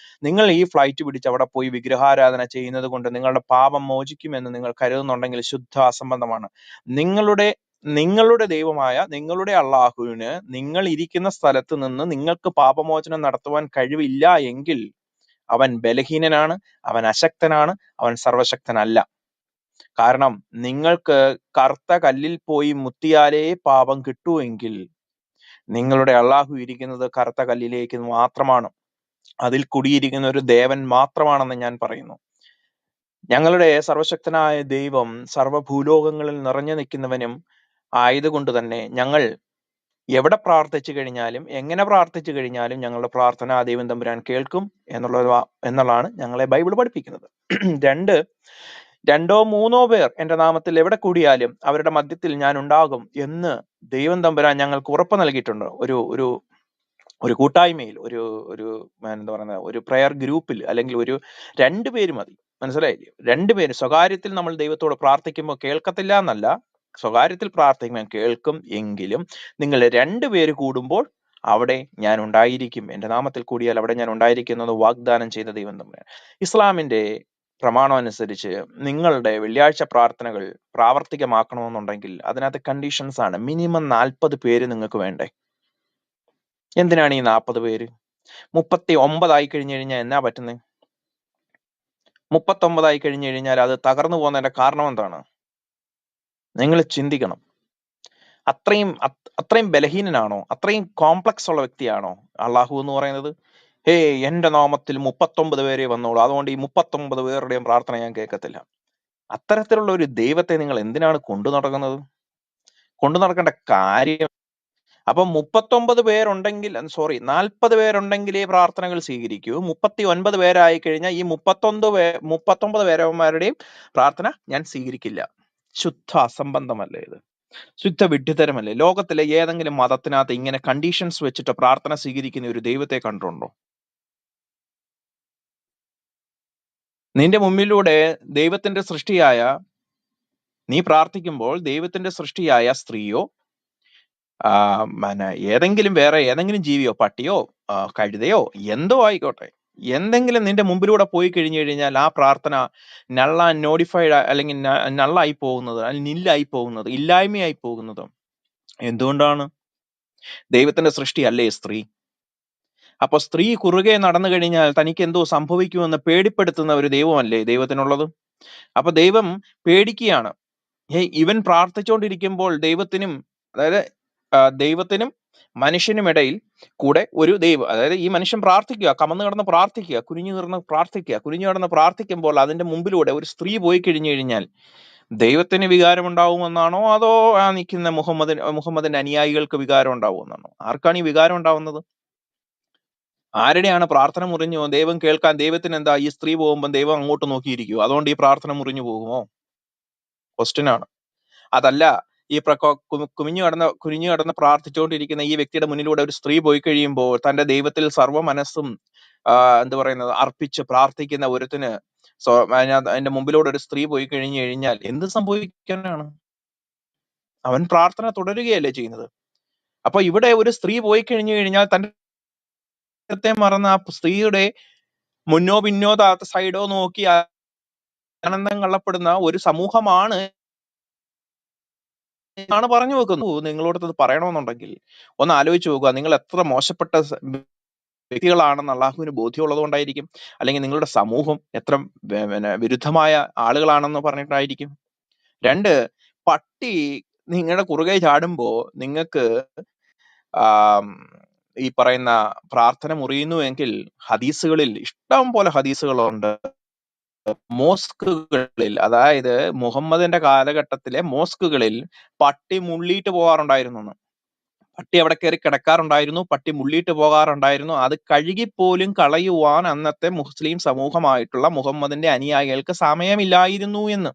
നിങ്ങൾ ഈ ഫ്ലൈറ്റ് പിടിച്ച് അവിടെ പോയി വിഗ്രഹാരാധന ചെയ്യുന്നത് കൊണ്ട് നിങ്ങളുടെ പാപം മോചിക്കുമെന്ന് നിങ്ങൾ കരുതുന്നുണ്ടെങ്കിൽ ശുദ്ധ അസംബന്ധമാണ്. നിങ്ങളുടെ ദൈവമായ നിങ്ങളുടെ അള്ളാഹുവിന് നിങ്ങൾ ഇരിക്കുന്ന സ്ഥലത്ത് നിന്ന് നിങ്ങൾക്ക് പാപമോചനം നടത്തുവാൻ കഴിവില്ല എങ്കിൽ അവൻ ബലഹീനനാണ്, അവൻ അശക്തനാണ്, അവൻ സർവശക്തനല്ല. കാരണം നിങ്ങൾക്ക് കറുത്ത കല്ലിൽ പോയി മുത്തിയാലേ പാപം കിട്ടുമെങ്കിൽ നിങ്ങളുടെ അള്ളാഹു ഇരിക്കുന്നത് കറുത്ത കല്ലിലേക്ക് മാത്രമാണ്, അതിൽ കുടിയിരിക്കുന്ന ഒരു ദേവൻ മാത്രമാണെന്ന് ഞാൻ പറയുന്നു. ഞങ്ങളുടെ സർവശക്തനായ ദൈവം സർവ്വഭൂലോകങ്ങളിൽ നിറഞ്ഞു നിൽക്കുന്നവനും ആയതുകൊണ്ട് തന്നെ ഞങ്ങൾ എവിടെ പ്രാർത്ഥിച്ചു കഴിഞ്ഞാലും എങ്ങനെ പ്രാർത്ഥിച്ചു കഴിഞ്ഞാലും ഞങ്ങളുടെ പ്രാർത്ഥന ദൈവം തമ്പുരാൻ കേൾക്കും എന്നുള്ളതാണ് ഞങ്ങളെ ബൈബിൾ പഠിപ്പിക്കുന്നത്. രണ്ടോ മൂന്നോ പേർ എന്റെ നാമത്തിൽ എവിടെ കൂടിയാലും അവരുടെ മധ്യത്തിൽ ഞാൻ ഉണ്ടാകും എന്ന് ദൈവം തമ്പുരാൻ ഞങ്ങൾക്ക് ഉറപ്പ് നൽകിയിട്ടുണ്ട്. ഒരു കൂട്ടായ്മയിൽ, ഒരു എന്താ പറയുന്നത്, ഒരു പ്രയർ ഗ്രൂപ്പിൽ, അല്ലെങ്കിൽ ഒരു 2 പേര് മതി, മനസ്സിലായില്ലേ? 2 പേര് സ്വകാര്യത്തിൽ നമ്മൾ ദൈവത്തോട് പ്രാർത്ഥിക്കുമ്പോൾ കേൾക്കത്തില്ല എന്നല്ല, സ്വകാര്യത്തിൽ പ്രാർത്ഥിക്കുമ്പോൾ കേൾക്കും. എങ്കിലും നിങ്ങൾ 2 പേര് കൂടുമ്പോൾ അവിടെ ഞാൻ ഉണ്ടായിരിക്കും, എന്റെ നാമത്തിൽ കൂടിയാൽ അവിടെ ഞാൻ ഉണ്ടായിരിക്കുന്നത് വാഗ്ദാനം ചെയ്ത ദൈവം തമ്പുരാൻ. ഇസ്ലാമിന്റെ പ്രമാണം അനുസരിച്ച് നിങ്ങളുടെ വെള്ളിയാഴ്ച പ്രാർത്ഥനകൾ പ്രാവർത്തികമാക്കണമെന്നുണ്ടെങ്കിൽ അതിനകത്ത് കണ്ടീഷൻസ് ആണ്. മിനിമം 40 പേര് നിങ്ങൾക്ക് വേണ്ടേ? എന്തിനാണ് ഈ 40 പേര്? 39 ആയി കഴിഞ്ഞു കഴിഞ്ഞാൽ എന്നാ പറ്റുന്നത്? 39 ആയി കഴിഞ്ഞു കഴിഞ്ഞാൽ അത് തകർന്നു പോകുന്നതിന്റെ കാരണം എന്താണ്? നിങ്ങൾ ചിന്തിക്കണം. അത്രയും ബലഹീനനാണോ? അത്രയും കോംപ്ലക്സ് ഉള്ള വ്യക്തിയാണോ അള്ളാഹു എന്ന് പറയുന്നത്? എന്റെ നാമത്തിൽ 39 പേരെ വന്നോളൂ, അതുകൊണ്ട് ഈ 39 പേരുടെയും പ്രാർത്ഥന ഞാൻ കേൾക്കത്തില്ല. അത്തരത്തിലുള്ള ഒരു ദൈവത്തെ നിങ്ങൾ എന്തിനാണ് കൊണ്ടു നടക്കേണ്ട കാര്യം? അപ്പൊ 39 പേരുണ്ടെങ്കിൽ, 40 പേരുണ്ടെങ്കിലേ പ്രാർത്ഥനകൾ സ്വീകരിക്കൂ. 39 പേരായി കഴിഞ്ഞാൽ ഈ 39 പേരവന്മാരുടെയും പ്രാർത്ഥന ഞാൻ സ്വീകരിക്കില്ല. ശുദ്ധ അസംബന്ധമല്ലേ ഇത്? ശുദ്ധ വിഡ്ഢിത്തരമല്ലേ? ലോകത്തിലെ ഏതെങ്കിലും മതത്തിനകത്ത് ഇങ്ങനെ കണ്ടീഷൻസ് വെച്ചിട്ട് പ്രാർത്ഥന സ്വീകരിക്കുന്ന ഒരു ദൈവത്തെ കണ്ടിട്ടുണ്ടോ? നിന്റെ മുമ്പിലൂടെ ദൈവത്തിന്റെ സൃഷ്ടിയായ, നീ പ്രാർത്ഥിക്കുമ്പോൾ ദൈവത്തിന്റെ സൃഷ്ടിയായ സ്ത്രീയോ ഏതെങ്കിലും വേറെ ഏതെങ്കിലും ജീവിയോ, പട്ടിയോ കഴുതയോ എന്തോ ആയിക്കോട്ടെ, എന്തെങ്കിലും നിന്റെ മുമ്പിലൂടെ പോയി കഴിഞ്ഞു കഴിഞ്ഞാൽ ആ പ്രാർത്ഥന നള്ള നോഡിഫൈഡ് അല്ലെങ്കിൽ നള്ളായി പോകുന്നത്, അല്ലെങ്കിൽ നില്ലായി പോകുന്നത്, ഇല്ലായ്മയായി പോകുന്നത് എന്തുകൊണ്ടാണ്? ദൈവത്തിന്റെ സൃഷ്ടി അല്ലേ സ്ത്രീ? അപ്പൊ സ്ത്രീ കുറുകെ നടന്നു കഴിഞ്ഞാൽ തനിക്ക് എന്തോ സംഭവിക്കുമെന്ന് പേടിപ്പെടുത്തുന്ന ഒരു ദൈവമല്ലേ ദൈവത്തിനുള്ളത്? അപ്പൊ ദൈവം പേടിക്കുകയാണ്. ഇവൻ പ്രാർത്ഥിച്ചുകൊണ്ടിരിക്കുമ്പോൾ ദൈവത്തിനും, അതായത് ദൈവത്തിനും മനുഷ്യനുമിടയിൽ കൂടെ ഒരു ദൈവം, അതായത് ഈ മനുഷ്യൻ പ്രാർത്ഥിക്കുക, കമന്നു കിടന്ന് പ്രാർത്ഥിക്കുക, കുനിഞ്ഞു കിടന്ന് പ്രാർത്ഥിക്കുമ്പോൾ അതിന്റെ മുമ്പിലൂടെ ഒരു സ്ത്രീ പോയി കഴിഞ്ഞു കഴിഞ്ഞാൽ ദൈവത്തിന് വികാരം ഉണ്ടാവുമെന്നാണോ, അതോ ആ നിൽക്കുന്ന മുഹമ്മദിന്റെ അനുയായികൾക്ക് വികാരം ഉണ്ടാവുമെന്നാണോ? ആർക്കാണ് ഈ വികാരം ഉണ്ടാവുന്നത്? ആരുടെയാണ് പ്രാർത്ഥന മുറിഞ്ഞോ ദൈവം കേൾക്കാൻ? ദൈവത്തിന് എന്താ ഈ സ്ത്രീ പോകുമ്പോൾ ദൈവം അങ്ങോട്ട് നോക്കിയിരിക്കുമോ? അതുകൊണ്ട് ഈ പ്രാർത്ഥന മുറിഞ്ഞു പോകുമോ? ക്വസ്റ്റ്യൻ ആണ്. അതല്ല, ഈ കുനിഞ്ഞു കടന്ന് പ്രാർത്ഥിച്ചുകൊണ്ടിരിക്കുന്ന ഈ വ്യക്തിയുടെ മുന്നിലൂടെ ഒരു സ്ത്രീ പോയി കഴിയുമ്പോൾ തന്റെ ദൈവത്തിൽ സർവ്വ മനസ്സും എന്ത് പറയുന്നത് അർപ്പിച്ച് പ്രാർത്ഥിക്കുന്ന ഒരുത്തിന് അതിന്റെ മുമ്പിലൂടെ ഒരു സ്ത്രീ പോയി കഴിഞ്ഞു കഴിഞ്ഞാൽ എന്ത് സംഭവിക്കാനാണ്? അവൻ പ്രാർത്ഥന തുടരുകയല്ലേ ചെയ്യുന്നത്. അപ്പൊ ഇവിടെ ഒരു സ്ത്രീ പോയി കഴിഞ്ഞു കഴിഞ്ഞാൽ തന്റെ മറന്ന ആ സ്ത്രീയുടെ മുന്നോ പിന്നോ സൈഡോ നോക്കി ആനന്ദം കള്ളപ്പെടുന്ന ഒരു സമൂഹമാണ് പറഞ്ഞു വെക്കുന്നു. നിങ്ങളോടത് പറയണമെന്നുണ്ടെങ്കിൽ ഒന്ന് ആലോചിച്ച് നോക്കുക. നിങ്ങൾ എത്ര മോശപ്പെട്ട വ്യക്തികളാണെന്ന് അള്ളാഹുവിന് ബോധ്യമുള്ളത് കൊണ്ടായിരിക്കും, അല്ലെങ്കിൽ നിങ്ങളുടെ സമൂഹം എത്ര വിരുദ്ധമായ ആളുകളാണെന്ന് പറഞ്ഞിട്ടായിരിക്കും. 2, പട്ടി നിങ്ങളുടെ കുറുകെ ചാടുമ്പോ നിങ്ങൾക്ക് ഈ പറയുന്ന പ്രാർത്ഥന മുറിയുന്നുവെങ്കിൽ ഹദീസുകളിൽ ഇഷ്ടം പോലെ ഹദീസുകളുണ്ട്. മോസ്കുകളിൽ, അതായത് മുഹമ്മദിന്റെ കാലഘട്ടത്തിലെ മോസ്കുകളിൽ പട്ടി മുള്ളിയിട്ട് പോകാറുണ്ടായിരുന്നു. പട്ടി അവിടെ കയറി കിടക്കാറുണ്ടായിരുന്നു, പട്ടി മുള്ളിയിട്ട് പോകാറുണ്ടായിരുന്നു. അത് കഴുകിപ്പോലും കളയുവാൻ അന്നത്തെ മുസ്ലിം സമൂഹമായിട്ടുള്ള മുഹമ്മദിന്റെ അനുയായികൾക്ക് സമയമില്ലായിരുന്നു എന്ന്.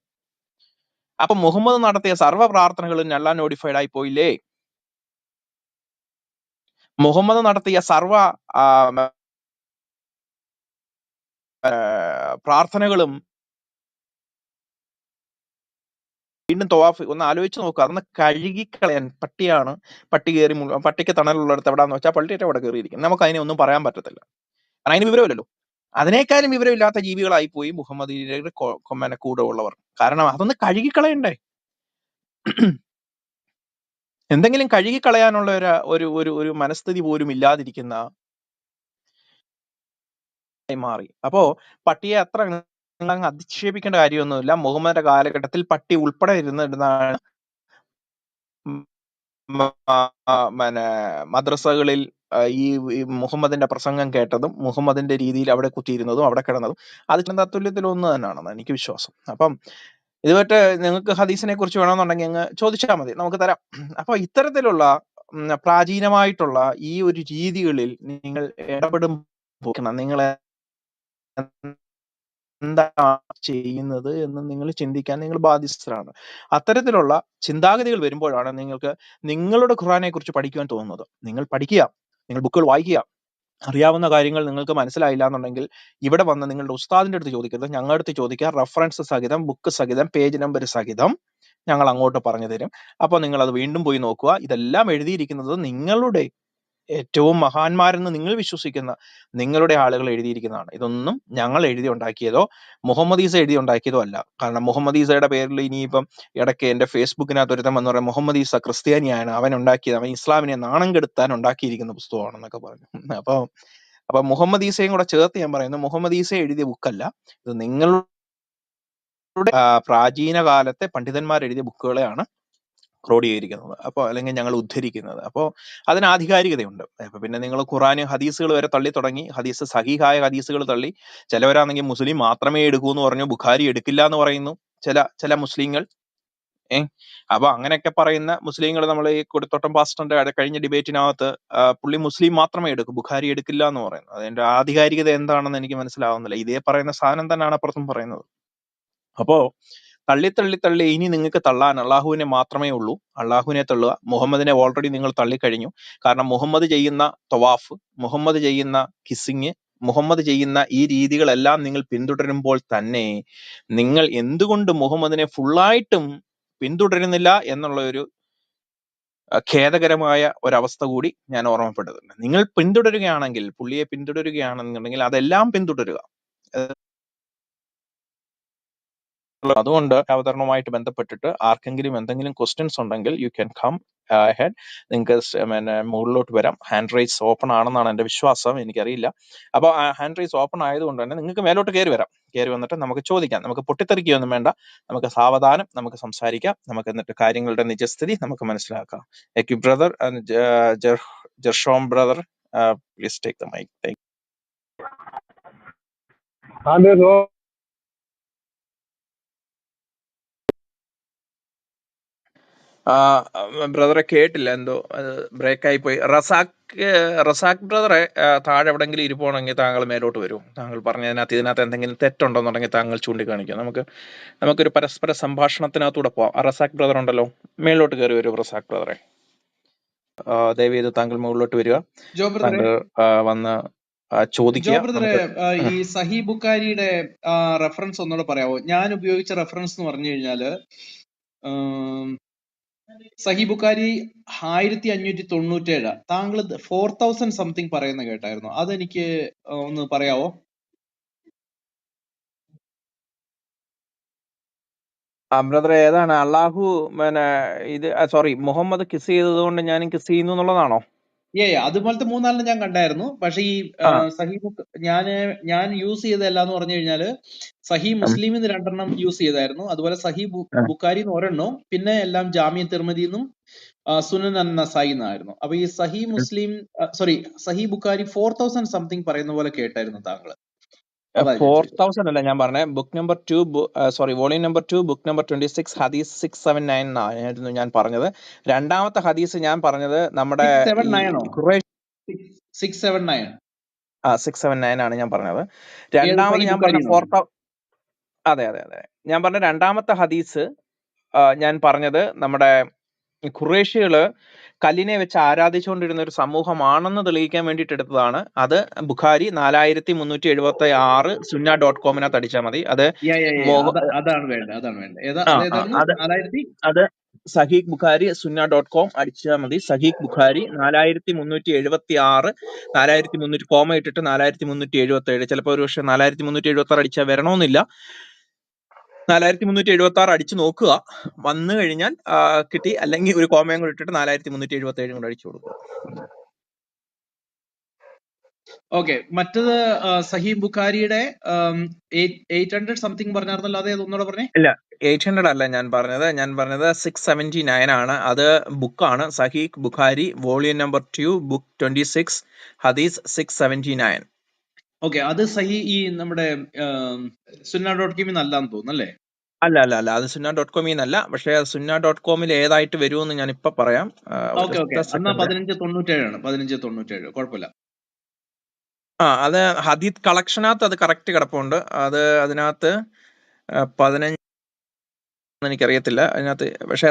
അപ്പൊ മുഹമ്മദ് നടത്തിയ സർവ്വ പ്രാർത്ഥനകളും നല്ലാ നോഡിഫൈഡ് ആയി പോയില്ലേ? മുഹമ്മദ് നടത്തിയ സർവ്വ പ്രാർത്ഥനകളും വീണ്ടും തവാഫ് ഒന്ന് ആലോചിച്ച് നോക്കുക. അതൊന്ന് കഴുകിക്കളയാൻ പട്ടിയാണ്. പട്ടിക്ക് തണലുള്ളിടത്ത് എവിടാന്ന് വെച്ചാൽ പള്ളിയുടെ അവിടെ കയറിയിരിക്കും. നമുക്ക് അതിനെ ഒന്നും പറയാൻ പറ്റത്തില്ല, കാരണം അതിന് വിവരമില്ലല്ലോ. അതിനേക്കാളും വിവരമില്ലാത്ത ജീവികളായി പോയി മുഹമ്മദിന്റെ കൂടെ ഉള്ളവർ. കാരണം അതൊന്ന് കഴുകിക്കളയണ്ടേ? എന്തെങ്കിലും കഴുകിക്കളയാനുള്ള ഒരു മനസ്ഥിതി പോലും ഇല്ലാതിരിക്കുന്ന മാറി. അപ്പോ പട്ടിയെ അത്ര അധിക്ഷേപിക്കേണ്ട കാര്യമൊന്നുമില്ല. മുഹമ്മദിന്റെ കാലഘട്ടത്തിൽ പട്ടി ഉൾപ്പെടെ ഇരുന്നിരുന്നാണ് മദ്രസകളിൽ ഈ മുഹമ്മദിന്റെ പ്രസംഗം കേട്ടതും മുഹമ്മദിന്റെ രീതിയിൽ അവിടെ കുത്തിയിരുന്നതും അവിടെ കിടന്നതും അത് തത്തുല്യത്തിൽ ഒന്ന് തന്നെയാണെന്ന് എനിക്ക് വിശ്വാസം. അപ്പം ഇതുമായിട്ട് നിങ്ങൾക്ക് ഹദീസിനെ കുറിച്ച് വേണമെന്നുണ്ടെങ്കിൽ അങ്ങ് ചോദിച്ചാൽ മതി, നമുക്ക് തരാം. അപ്പൊ ഇത്തരത്തിലുള്ള പ്രാചീനമായിട്ടുള്ള ഈ ഒരു രീതികളിൽ നിങ്ങൾ ഇടപെടുമ്പോൾ നിങ്ങൾ എന്താണ് ചെയ്യുന്നത് എന്ന് നിങ്ങൾ ചിന്തിക്കാൻ നിങ്ങൾ ബാധ്യസ്ഥരാണ്. അത്തരത്തിലുള്ള ചിന്താഗതികൾ വരുമ്പോഴാണ് നിങ്ങൾക്ക് നിങ്ങളുടെ ഖുർആനെ കുറിച്ച് പഠിക്കുവാൻ തോന്നുന്നത്. നിങ്ങൾ പഠിക്കുക, നിങ്ങൾ ബുക്കുകൾ വായിക്കുക. അറിയാവുന്ന കാര്യങ്ങൾ നിങ്ങൾക്ക് മനസ്സിലായില്ല എന്നുണ്ടെങ്കിൽ ഇവിടെ വന്ന് നിങ്ങളുടെ ഉസ്താദിന്റെ അടുത്ത് ചോദിക്കരുത്, ഞങ്ങളുടെ അടുത്ത് ചോദിക്കുക. റെഫറൻസ് സഹിതം, ബുക്ക് സഹിതം, പേജ് നമ്പർ സഹിതം ഞങ്ങൾ അങ്ങോട്ട് പറഞ്ഞു തരും. അപ്പൊ നിങ്ങൾ അത് വീണ്ടും പോയി നോക്കുക. ഇതെല്ലാം എഴുതിയിരിക്കുന്നത് നിങ്ങളുടെ ഏറ്റവും മഹാന്മാരെന്ന് നിങ്ങൾ വിശ്വസിക്കുന്ന നിങ്ങളുടെ ആളുകൾ എഴുതിയിരിക്കുന്നതാണ്. ഇതൊന്നും ഞങ്ങൾ എഴുതി ഉണ്ടാക്കിയതോ മുഹമ്മദ് ഈസ എഴുതി ഉണ്ടാക്കിയതോ അല്ല. കാരണം മുഹമ്മദ് ഈസയുടെ പേരിൽ ഇനിയിപ്പം ഇടയ്ക്ക് എന്റെ ഫേസ്ബുക്കിനകത്ത് ഒരുത്തം എന്ന് പറയാം, മുഹമ്മദ് ഈസ ക്രിസ്ത്യാനിയാണ്, അവൻ ഉണ്ടാക്കിയത്, അവൻ ഇസ്ലാമിനെ നാണം കെടുത്താൻ ഉണ്ടാക്കിയിരിക്കുന്ന പുസ്തകമാണെന്നൊക്കെ പറഞ്ഞു. അപ്പൊ മുഹമ്മദ് ഈസയും കൂടെ ചേർത്ത് ഞാൻ പറയുന്നു, മുഹമ്മദ് ഈസ എഴുതിയ ബുക്കല്ല ഇത്, നിങ്ങളുടെ പ്രാചീന കാലത്തെ പണ്ഡിതന്മാർ എഴുതിയ ബുക്കുകളെയാണ് ക്രോഡീകരിക്കുന്നത്, അപ്പോൾ അല്ലെങ്കിൽ ഞങ്ങൾ ഉദ്ധരിക്കുന്നത്. അപ്പോൾ അതിന് ആധികാരികതയുണ്ട്. അപ്പൊ പിന്നെ നിങ്ങൾ ഖുറാന് ഹദീസുകൾ വരെ തള്ളി തുടങ്ങി, ഹദീസ് സഹീഹായ ഹദീസുകൾ തള്ളി. ചിലവരാണെങ്കിൽ മുസ്ലിം മാത്രമേ എടുക്കൂ എന്ന് പറഞ്ഞു, ബുഖാരി എടുക്കില്ല എന്ന് പറയുന്നു ചില മുസ്ലിങ്ങൾ. അപ്പൊ അങ്ങനെയൊക്കെ പറയുന്ന മുസ്ലിങ്ങൾ, നമ്മൾ ഈ കൊടുത്തോട്ടം പാസ്റ്ററിന്റെ കഴിഞ്ഞ ഡിബേറ്റിനകത്ത് പുള്ളി മുസ്ലിം മാത്രമേ എടുക്കൂ, ബുഖാരി എടുക്കില്ല എന്ന് പറയുന്നു. അതിന്റെ ആധികാരികത എന്താണെന്ന് എനിക്ക് മനസ്സിലാവുന്നില്ല. ഇതേ പറയുന്ന സാധനം തന്നെയാണ് അപ്പുറത്തും പറയുന്നത്. അപ്പോ തള്ളി ഇനി നിങ്ങൾക്ക് തള്ളാൻ അള്ളാഹുവിനെ മാത്രമേ ഉള്ളൂ. അള്ളാഹുവിനെ തള്ളുക. മുഹമ്മദിനെ ഓൾറെഡി നിങ്ങൾ തള്ളിക്കഴിഞ്ഞു. കാരണം മുഹമ്മദ് ചെയ്യുന്ന തവാഫ്, മുഹമ്മദ് ചെയ്യുന്ന കിസ്സിങ്, മുഹമ്മദ് ചെയ്യുന്ന ഈ രീതികളെല്ലാം നിങ്ങൾ പിന്തുടരുമ്പോൾ തന്നെ നിങ്ങൾ എന്തുകൊണ്ട് മുഹമ്മദിനെ ഫുള്ളായിട്ടും പിന്തുടരുന്നില്ല എന്നുള്ള ഒരു ഖേദകരമായ ഒരവസ്ഥ കൂടി ഞാൻ ഓർമ്മപ്പെടുത്തുന്നു. നിങ്ങൾ പിന്തുടരുകയാണെങ്കിൽ, പുള്ളിയെ പിന്തുടരുകയാണെന്നുണ്ടെങ്കിൽ അതെല്ലാം പിന്തുടരുക. അതുകൊണ്ട് അവതരണവുമായിട്ട് ബന്ധപ്പെട്ടിട്ട് ആർക്കെങ്കിലും എന്തെങ്കിലും ക്വസ്റ്റ്യൻസ് ഉണ്ടെങ്കിൽ യു ക്യാൻ കം ഹെഡ്. നിങ്ങൾക്ക് മുകളിലോട്ട് വരാം. ഹാൻഡ് റൈസ് ഓപ്പൺ ആണെന്നാണ് എൻ്റെ വിശ്വാസം, എനിക്കറിയില്ല. അപ്പോൾ ആ ഹാൻഡ് റൈസ് ഓപ്പൺ ആയതുകൊണ്ട് തന്നെ നിങ്ങൾക്ക് മേലോട്ട് കയറി വരാം. കയറി വന്നിട്ട് നമുക്ക് ചോദിക്കാം. നമുക്ക് പൊട്ടിത്തെറിക്കുകയൊന്നും വേണ്ട, നമുക്ക് സാവധാനം നമുക്ക് സംസാരിക്കാം. നമുക്ക് എന്നിട്ട് കാര്യങ്ങളുടെ നിജസ്ഥിതി നമുക്ക് മനസ്സിലാക്കാം. എക്യു brother Gershom brother, please take the mic. അത് ബ്രദറെ കേട്ടില്ല, എന്തോ ബ്രേക്ക് ആയി പോയി. റസാഖ് ബ്രദറെ, താഴെ എവിടെങ്കിലും ഇരിപ്പുണ്ടെങ്കിൽ താങ്കൾ മേലോട്ട് വരൂ. താങ്കൾ ഇതിനകത്ത് എന്തെങ്കിലും തെറ്റുണ്ടെന്നുണ്ടെങ്കിൽ താങ്കൾ ചൂണ്ടിക്കാണിക്കുക. നമുക്കൊരു പരസ്പര സംഭാഷണത്തിനകത്തൂടെ പോവാം. റസാഖ് ബ്രദർ ഉണ്ടല്ലോ, മേലോട്ട് കയറി വരൂ. റസാഖ് ബ്രദറെ, ദയവേത് താങ്കൾ മുകളിലോട്ട് വരിക. താങ്കൾ വന്ന് ചോദിക്കുക. ഈ സഹി ബുഖാരിയുടെ റെഫറൻസ് ഒന്നുകൂടെ പറയാമോ? ഞാൻ ഉപയോഗിച്ച റെഫറൻസ് എന്ന് പറഞ്ഞു കഴിഞ്ഞാല് സഹി ബുഖാരി 1597. താങ്കൾ 4000 സംതിങ് പറയുന്ന കേട്ടായിരുന്നു. അതെനിക്ക് ഒന്ന് പറയാവോ? ബ്രദറെ, ഏതാണ് അള്ളാഹു ഇത് സോറി മുഹമ്മദ് കിസ് ചെയ്തത് കൊണ്ട് ഞാൻ കിസ് ചെയ്യുന്നു എന്നുള്ളതാണോ? അതുപോലത്തെ 3-4 ഞാൻ കണ്ടായിരുന്നു. പക്ഷെ ഈ സഹി ഞാൻ യൂസ് ചെയ്തതല്ല എന്ന് പറഞ്ഞു കഴിഞ്ഞാല് സഹി മുസ്ലിമിന്ന് 2 യൂസ് ചെയ്തായിരുന്നു. അതുപോലെ സഹി ബുഖാരിന്ന് 1 പിന്നെ എല്ലാം ജാമിയ തിർമിദിന്നും സുനൻ അൻ-നസായി എന്നായിരുന്നു. അപ്പൊ ഈ സഹി ബുഖാരി 4000 സംതിങ് പറയുന്ന പോലെ കേട്ടായിരുന്നു താങ്കൾ. 4000 അല്ല ഞാൻ പറഞ്ഞത്. Book number 2 volume number 2 book number 26 ഹദീസ് 679 ആയിരുന്നു ഞാൻ പറഞ്ഞത്. രണ്ടാമത്തെ ഹദീസ് ഞാൻ പറഞ്ഞത് നമ്മുടെ 679 ആണ് ഞാൻ പറഞ്ഞത്. രണ്ടാമത് ഞാൻ പറഞ്ഞ 4000. അതെ. ഞാൻ പറഞ്ഞ രണ്ടാമത്തെ ഹദീസ് ഞാൻ പറഞ്ഞത് നമ്മുടെ ഖുറേഷികള് കല്ലിനെ വെച്ച് ആരാധിച്ചുകൊണ്ടിരുന്ന ഒരു സമൂഹമാണെന്ന് തെളിയിക്കാൻ വേണ്ടിയിട്ട് എടുത്തതാണ്. അത് ബുഖാരി 4376 sunna.com അടിച്ചാൽ മതി. അത് സഹീഹ് ബുഖാരി sunna.com അടിച്ചാൽ മതി. സഹീഹ് ബുഖാരി 4376 4300 കോമ ഇട്ടിട്ട് 4377. ചിലപ്പോൾ ഒരു പക്ഷെ 4376 അടിച്ചാൽ വരണമെന്നില്ല. 4376 അടിച്ചു നോക്കുക. വന്നു കഴിഞ്ഞാൽ കിട്ടി. അല്ലെങ്കിൽ ഒരു കോമയും കൂടെ ഇട്ടിട്ട് 4377 കൂടെ അടിച്ചു കൊടുക്കുക. ഓക്കെ. മറ്റത് സഹി ബുഖാരിയുടെ 800 സംതിങ് പറഞ്ഞായിരുന്നല്ലോ, അതേ ഒന്നുകൂടെ പറഞ്ഞേ. ഇല്ല, 800 അല്ല ഞാൻ പറഞ്ഞത് 679 ആണ്. അത് ബുക്കാണ്. സഹീഹ് ബുഖാരി വോളിയം നമ്പർ 2 ബുക്ക് 26 ഹദീസ് 679. ഓക്കെ. അത് സഹി ഈ നമ്മുടെ sunna.com നല്ലാന്ന് തോന്നുന്നു അല്ലേ? അല്ല, അത് sunna.com എന്നല്ല. പക്ഷെ sunna.com ഏതായിട്ട് വരുമെന്ന് ഞാൻ ഇപ്പൊ പറയാം. 1597 കുഴപ്പമില്ല. അത് ഹദീത്ത് കളക്ഷനകത്ത് അത് കറക്റ്റ് കിടപ്പുണ്ട്. അത് അതിനകത്ത് 15 എനിക്കറിയത്തില്ല അതിനകത്ത്. പക്ഷെ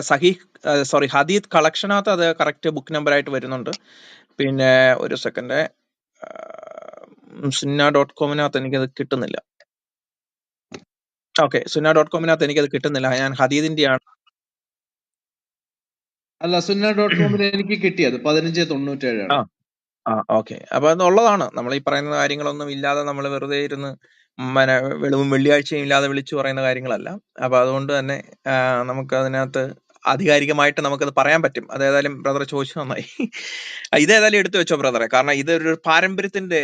ഹദീത്ത് കളക്ഷനകത്ത് അത് കറക്റ്റ് ബുക്ക് നമ്പർ ആയിട്ട് വരുന്നുണ്ട്. പിന്നെ ഒരു സെക്കൻഡ്, sunna.com എനിക്കത് കിട്ടുന്നില്ല. ഓക്കെ, sunna.com എനിക്കത് കിട്ടുന്നില്ല. ഞാൻ ഹദീദിന്റെ ആണ്. അല്ല, sunna.com എനിക്ക് കിട്ടിയത് 1597 ആണ്. ഓക്കെ. അപ്പൊ അതുള്ളതാണ്. നമ്മൾ ഈ പറയുന്ന കാര്യങ്ങളൊന്നും ഇല്ലാതെ നമ്മൾ വെറുതെ ഇരുന്ന് വെളിവും വെള്ളിയാഴ്ചയും ഇല്ലാതെ വിളിച്ചു പറയുന്ന കാര്യങ്ങളല്ല. അപ്പൊ അതുകൊണ്ട് തന്നെ നമുക്ക് അതിനകത്ത് ആധികാരികമായിട്ട് നമുക്കത് പറയാൻ പറ്റും. അതേതായാലും ബ്രദർ ചോദിച്ചു നന്നായി. ഇതേതായാലും എടുത്തു വെച്ചോ ബ്രദറെ. കാരണം ഇതൊരു പാരമ്പര്യത്തിന്റെ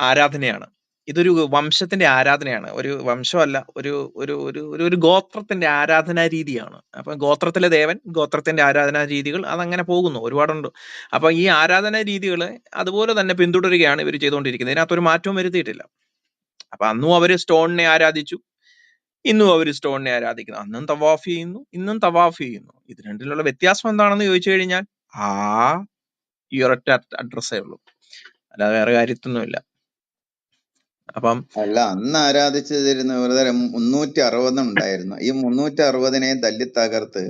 ആരാധനയാണ്. ഇതൊരു വംശത്തിന്റെ ആരാധനയാണ്. ഒരു വംശമല്ല, ഒരു ഗോത്രത്തിന്റെ ആരാധനാ രീതിയാണ്. അപ്പൊ ഗോത്രത്തിലെ ദേവൻ, ഗോത്രത്തിന്റെ ആരാധനാ രീതികൾ അതങ്ങനെ പോകുന്നു, ഒരുപാടുണ്ട്. അപ്പൊ ഈ ആരാധനാ രീതികൾ അതുപോലെ തന്നെ പിന്തുടരുകയാണ് ഇവർ ചെയ്തുകൊണ്ടിരിക്കുന്നത്. ഇതിനകത്തൊരു മാറ്റവും വരുത്തിയിട്ടില്ല. അപ്പൊ അന്നും അവര് സ്റ്റോണിനെ ആരാധിച്ചു, ഇന്നും അവർ സ്റ്റോണിനെ ആരാധിക്കുന്നു. അന്നും തവാഫ് ചെയ്യുന്നു, ഇന്നും തവാഫ് ചെയ്യുന്നു. ഇത് രണ്ടിലുള്ള വ്യത്യാസം എന്താണെന്ന് ചോദിച്ചു കഴിഞ്ഞാൽ ഈ ഒരൊറ്റ അഡ്രസ്സേ ഉള്ളൂ, അല്ലാതെ വേറെ കാര്യത്തൊന്നുമില്ല. അപ്പം അല്ല, അന്ന് ആരാധിച്ചിരുന്ന വെറുതെ 360 ഉണ്ടായിരുന്നു. ഈ 360 തല്ലി തകർത്ത്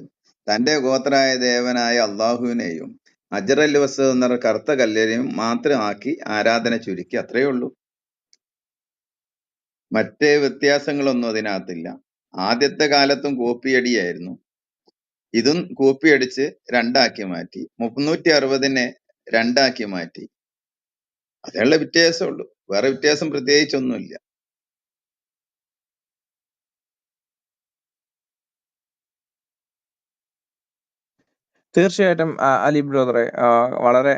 തന്റെ ഗോത്രായ ദേവനായ അള്ളാഹുവിനെയും അജറൽ വസ്തു എന്ന കറുത്ത കല്ലിനെയും മാത്രമാക്കി ആരാധന ചുരുക്കി, അത്രയേ ഉള്ളൂ. മറ്റേ വ്യത്യാസങ്ങളൊന്നും അതിനകത്തില്ല. ആദ്യത്തെ കാലത്തും കോപ്പിയടിയായിരുന്നു. ഇതും കോപ്പി അടിച്ച് 2 ആക്കി മാറ്റി, 360 2 ആക്കി മാറ്റി. അതേയുള്ള വ്യത്യാസമുള്ളൂ, വേറെ വ്യത്യാസം പ്രത്യേകിച്ചൊന്നുമില്ല. തീർച്ചയായിട്ടും അലി ബ്രദറെ വളരെ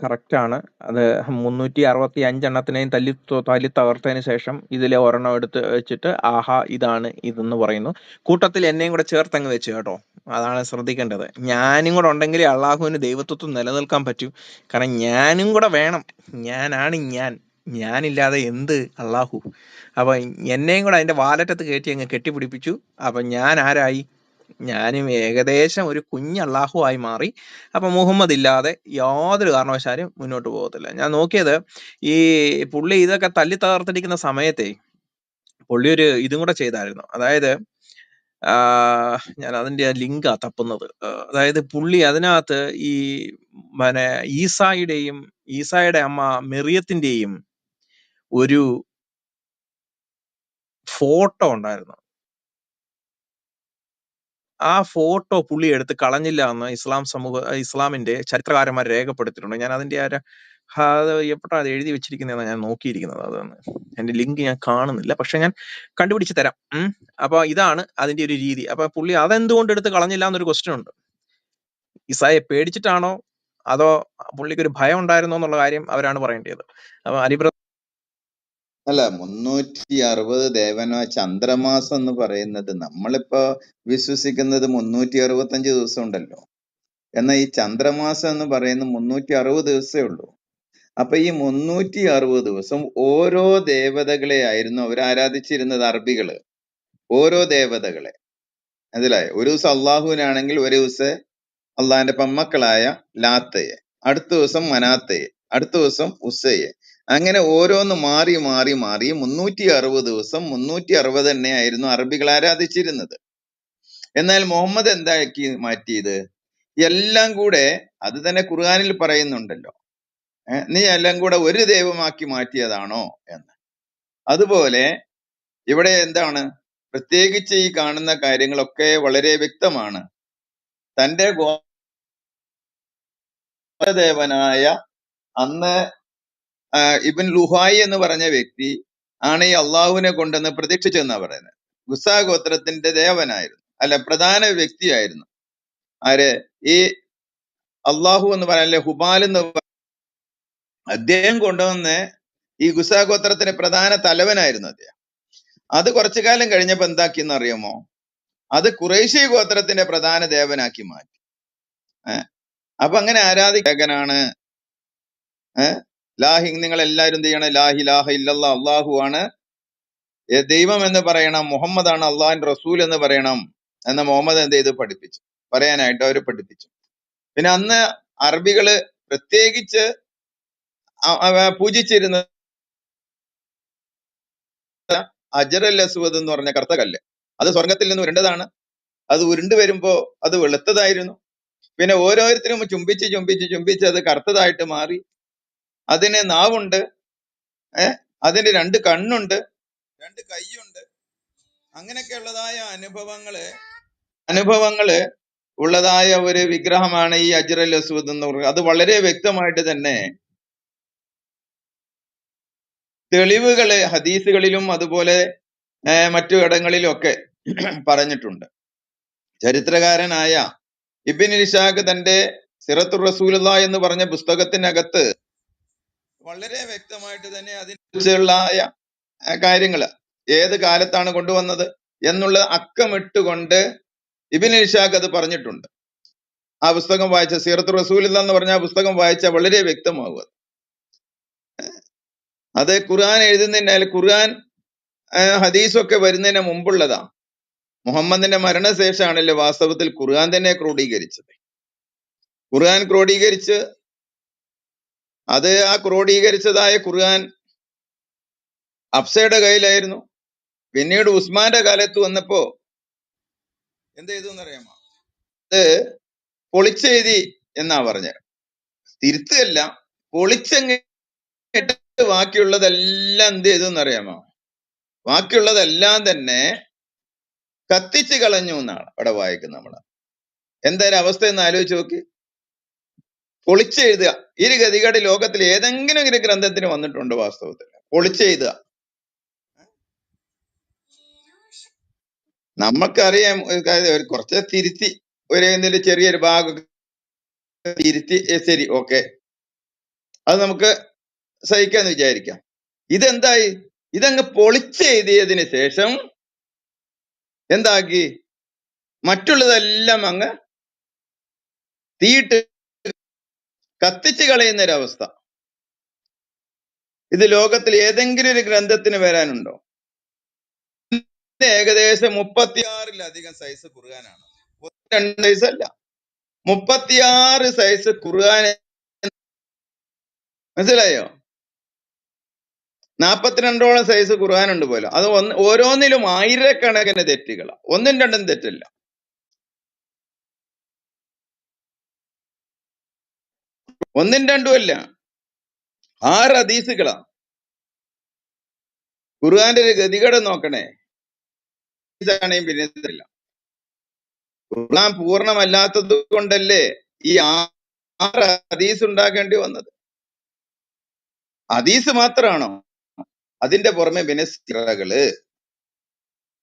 കറക്റ്റ് ആണ്. അത് 365 എണ്ണത്തിനെയും തല്ലി തകർത്തതിന് ശേഷം ഇതിലെ ഒരെണ്ണം എടുത്ത് വെച്ചിട്ട് ആഹാ ഇതാണ് ഇതെന്ന് പറയുന്നു. കൂട്ടത്തിൽ എന്നെയും കൂടെ ചേർത്തങ്ങ് വെച്ച് കേട്ടോ. അതാണ് ശ്രദ്ധിക്കേണ്ടത്. ഞാനും കൂടെ ഉണ്ടെങ്കിലേ അള്ളാഹുവിന് ദൈവത്വം നിലനിൽക്കാൻ പറ്റൂ. കാരണം ഞാനും കൂടെ വേണം. ഞാനാണ് ഞാനില്ലാതെ എന്ത് അള്ളാഹു. അപ്പൊ എന്നെയും കൂടെ അതിന്റെ വാലറ്റത്ത് കയറ്റി അങ്ങ് കെട്ടിപ്പിടിപ്പിച്ചു. അപ്പൊ ഞാൻ ആരായി? ഞാനും ഏകദേശം ഒരു കുഞ്ഞ് അള്ളാഹു ആയി മാറി. അപ്പൊ മുഹമ്മദ് ഇല്ലാതെ യാതൊരു കാരണവശാലും മുന്നോട്ട് പോകത്തില്ല. ഞാൻ നോക്കിയത് ഈ പുള്ളി ഇതൊക്കെ തല്ലി തകർത്തിരിക്കുന്ന സമയത്തെ പുള്ളി ഒരു ഇതും കൂടെ ചെയ്തായിരുന്നു. അതായത് ഞാൻ അതിന്റെ ലിങ്കാ തപ്പുന്നത്. അതായത് പുള്ളി അതിനകത്ത് ഈ പിന്നെ ഈസായുടെ അമ്മ മെറിയത്തിന്റെയും ഒരു ഫോട്ടോ ഉണ്ടായിരുന്നു. ആ ഫോട്ടോ പുള്ളി എടുത്ത് കളഞ്ഞില്ല എന്ന് ഇസ്ലാമിന്റെ ചരിത്രകാരന്മാർ രേഖപ്പെടുത്തിയിട്ടുണ്ട്. ഞാൻ അതിന്റെ അത് എപ്പോഴാണ് അത് എഴുതി വെച്ചിരിക്കുന്നതെന്ന് ഞാൻ നോക്കിയിരിക്കുന്നത്. അതാണ് എന്റെ ലിങ്ക് ഞാൻ കാണുന്നില്ല, പക്ഷെ ഞാൻ കണ്ടുപിടിച്ച് തരാം. അപ്പൊ ഇതാണ് അതിന്റെ ഒരു രീതി. അപ്പൊ പുള്ളി അതെന്തുകൊണ്ട് എടുത്ത് കളഞ്ഞില്ല എന്നൊരു ക്വസ്റ്റ്യൻ ഉണ്ട്. ഇസായെ പേടിച്ചിട്ടാണോ അതോ പുള്ളിക്ക് ഒരു ഭയം ഉണ്ടായിരുന്നോ എന്നുള്ള കാര്യം അവരാണ് പറയേണ്ടത്. അപ്പൊ അല്ല, 360 ദേവന ചന്ദ്രമാസം എന്ന് പറയുന്നത് നമ്മളിപ്പോ വിശ്വസിക്കുന്നത് 365 ദിവസം ഉണ്ടല്ലോ. എന്നാൽ ഈ ചന്ദ്രമാസം എന്ന് പറയുന്നത് 360 ദിവസമേ ഉള്ളൂ. അപ്പൊ ഈ 360 ദിവസം ഓരോ ദേവതകളെ ആയിരുന്നു അവർ ആരാധിച്ചിരുന്നത്, അറബികള്. ഓരോ ദേവതകളെ, മനസ്സിലായോ? ഒരു ദിവസം അള്ളാഹുവിനാണെങ്കിൽ ഒരു ദിവസം അള്ളാഹിന്റെ പെമ്മക്കളായ ലാത്തയെ, അടുത്ത ദിവസം മനാത്തയെ, അടുത്ത ദിവസം ഉസ്സയെ, അങ്ങനെ ഓരോന്ന് മാറി മാറി മാറി 360 ദിവസം 360 തന്നെ ആയിരുന്നു അറബികൾ ആരാധിച്ചിരുന്നത്. എന്നാൽ മുഹമ്മദ് എന്താക്കി മാറ്റിയത്? എല്ലാം കൂടെ, അത് തന്നെ ഖുർആനിൽ പറയുന്നുണ്ടല്ലോ, നീ എല്ലാം കൂടെ ഒരു ദൈവമാക്കി മാറ്റിയതാണോ എന്ന്. അതുപോലെ ഇവിടെ എന്താണ്, പ്രത്യേകിച്ച് ഈ കാണുന്ന കാര്യങ്ങളൊക്കെ വളരെ വ്യക്തമാണ്. തന്റെ ഗോത്രദേവനായ അന്ന് ഇബ്ൻ ലുഹായി എന്ന് പറഞ്ഞ വ്യക്തി ആണ് ഈ അള്ളാഹുവിനെ കൊണ്ടുവന്ന് പ്രതീക്ഷിച്ചെന്നാ പറയുന്നത്. ഗുസാ ഗോത്രത്തിന്റെ ദേവനായിരുന്നു, അല്ല പ്രധാന വ്യക്തിയായിരുന്നു. ആര്? ഈ അള്ളാഹു എന്ന് പറയാനല്ലേ, ഹുബാൽ എന്ന് അദ്ദേഹം കൊണ്ടുവന്ന് ഈ ഗുസാ ഗോത്രത്തിന്റെ പ്രധാന തലവനായിരുന്നു അദ്ദേഹം. അത് കുറച്ചു കാലം കഴിഞ്ഞപ്പോ എന്താക്കിയെന്ന് അറിയാമോ? അത് ഖുറൈശി ഗോത്രത്തിന്റെ പ്രധാന ദേവനാക്കി മാറ്റി. അപ്പൊ അങ്ങനെ ആരാധിക്കനാണ് ലാഹി, നിങ്ങൾ എല്ലാവരും എന്ത് ചെയ്യണം? ലാഹി ലാഹ ഇല്ലല്ലാ, അള്ളാഹു ആണ് ദൈവം എന്ന് പറയണം, മുഹമ്മദാണ് അള്ളാഹിന്റെ റസൂൽ എന്ന് പറയണം എന്ന് മുഹമ്മദ് എന്ത് ചെയ്തു? പഠിപ്പിച്ചു, പറയാനായിട്ട് അവര് പഠിപ്പിച്ചു. പിന്നെ അന്ന് അറബികള് പ്രത്യേകിച്ച് പൂജിച്ചിരുന്ന അജറൽ അസ്വദ് എന്ന് പറഞ്ഞ കറുത്ത കല്ല്, അത് സ്വർഗത്തിൽ നിന്ന് ഉരുണ്ടതാണ്. അത് ഉരുണ്ടു വരുമ്പോ അത് വെളുത്തതായിരുന്നു. പിന്നെ ഓരോരുത്തരും ചുംബിച്ച് ചുംബിച്ച് ചുംബിച്ച് അത് കറുത്തതായിട്ട് മാറി. അതിന് നാവുണ്ട്, അതിന് 2 കണ്ണുണ്ട്, 2 കൈയുണ്ട്. അങ്ങനെയൊക്കെ ഉള്ളതായ അനുഭവങ്ങള് ഉള്ളതായ ഒരു വിഗ്രഹമാണ് ഈ അജ്റൽ അസ്വദ് എന്ന് പറയുന്നത്. അത് വളരെ വ്യക്തമായിട്ട് തന്നെ തെളിവുകള് ഹദീസുകളിലും അതുപോലെ മറ്റു ഇടങ്ങളിലും ഒക്കെ പറഞ്ഞിട്ടുണ്ട്. ചരിത്രകാരനായ ഇബ്ൻ ഇഷാഖ് തന്റെ സിറത്തുർ റസൂലുള്ളാ എന്ന് പറഞ്ഞ പുസ്തകത്തിനകത്ത് വളരെ വ്യക്തമായിട്ട് തന്നെ അതിനെക്കുറിച്ചുള്ള കാര്യങ്ങള് ഏത് കാലത്താണ് കൊണ്ടുവന്നത് എന്നുള്ള അക്കമിട്ടുകൊണ്ട് ഇബ്ൻ ഇഷാഖ് അത് പറഞ്ഞിട്ടുണ്ട്. ആ പുസ്തകം വായിച്ച, സീറത്തുർ റസൂലുള്ളാ എന്ന് പറഞ്ഞ ആ പുസ്തകം വായിച്ച വളരെ വ്യക്തമാകും. അത് ഖുർആൻ എഴുതുന്നതിനാൽ ഖുർആൻ ഹദീസൊക്കെ വരുന്നതിന് മുമ്പുള്ളതാ. മുഹമ്മദിന്റെ മരണശേഷമാണല്ലോ വാസ്തവത്തിൽ ഖുർആൻ തന്നെ ക്രോഡീകരിച്ചത്. ഖുർആൻ ക്രോഡീകരിച്ച് അത് ആ ക്രോഡീകരിച്ചതായ ഖുർആൻ അഫ്സയുടെ കയ്യിലായിരുന്നു. പിന്നീട് ഉസ്മാന്റെ കാലത്ത് വന്നപ്പോ എന്ത് ചെയ്തു എന്നറിയാമോ? അത് പൊളിച്ചെഴുതി എന്നാ പറഞ്ഞത്. തിരുത്തല്ല, പൊളിച്ചെങ്ങിട്ട് ബാക്കിയുള്ളതെല്ലാം എന്ത് ചെയ്തു എന്നറിയാമോ? ബാക്കിയുള്ളതെല്ലാം തന്നെ കത്തിച്ചു കളഞ്ഞു എന്നാണ് അവിടെ വായിക്കുന്നത് നമ്മള്. എന്തായാലും അവസ്ഥ എന്ന് ആലോചിച്ച് നോക്കി. പൊളിച്ചെഴുതുക. ഈ ഒരു ഗതികേട് ലോകത്തിൽ ഏതെങ്കിലും ഒരു ഗ്രന്ഥത്തിന് വന്നിട്ടുണ്ടോ? വാസ്തവത്തിൽ പൊളിച്ചെഴുതുക. നമുക്കറിയാം കുറച്ച് തിരുത്തി എന്തെങ്കിലും ചെറിയൊരു ഭാഗം തിരുത്തി ശരി, ഓക്കെ, അത് നമുക്ക് സഹിക്കാന്ന് വിചാരിക്കാം. ഇതെന്തായി? ഇതങ്ങ് പൊളിച്ചെഴുതിയതിന് ശേഷം എന്താക്കി? മറ്റുള്ളതെല്ലാം അങ്ങ് തീയിട്ട് കത്തിച്ച് കളയുന്ന ഒരവസ്ഥ. ഇത് ലോകത്തിൽ ഏതെങ്കിലും ഒരു ഗ്രന്ഥത്തിന് വരാനുണ്ടോ? ഏകദേശം 36-ലധികം സൈസ് ഖുർആനാണ്. 2 സൈസ് അല്ല, 36 സൈസ് ഖുർആൻ. മനസ്സിലായോ? 42ഓളം സൈസ് ഖുർആൻ ഉണ്ട് പോലും. അത് ഓരോന്നിലും ആയിരക്കണക്കിന് തെറ്റുകളാണ്. ഒന്നും രണ്ടും തെറ്റല്ല. ഒന്നും രണ്ടും അല്ല, 6 ഹദീസുകളാ. ഖുർആന്റെ ഒരു ഗതികേട് നോക്കണേ. പിന്നെ ഇല്ല. ഖുർആൻ പൂർണ്ണമല്ലാത്തത് കൊണ്ടല്ലേ ഈ 6 ഹദീസ് ഉണ്ടാക്കേണ്ടി വന്നത്. ഹദീസ് മാത്രമാണോ? അതിന്റെ പുറമെ പിന്നെ സിറകള്,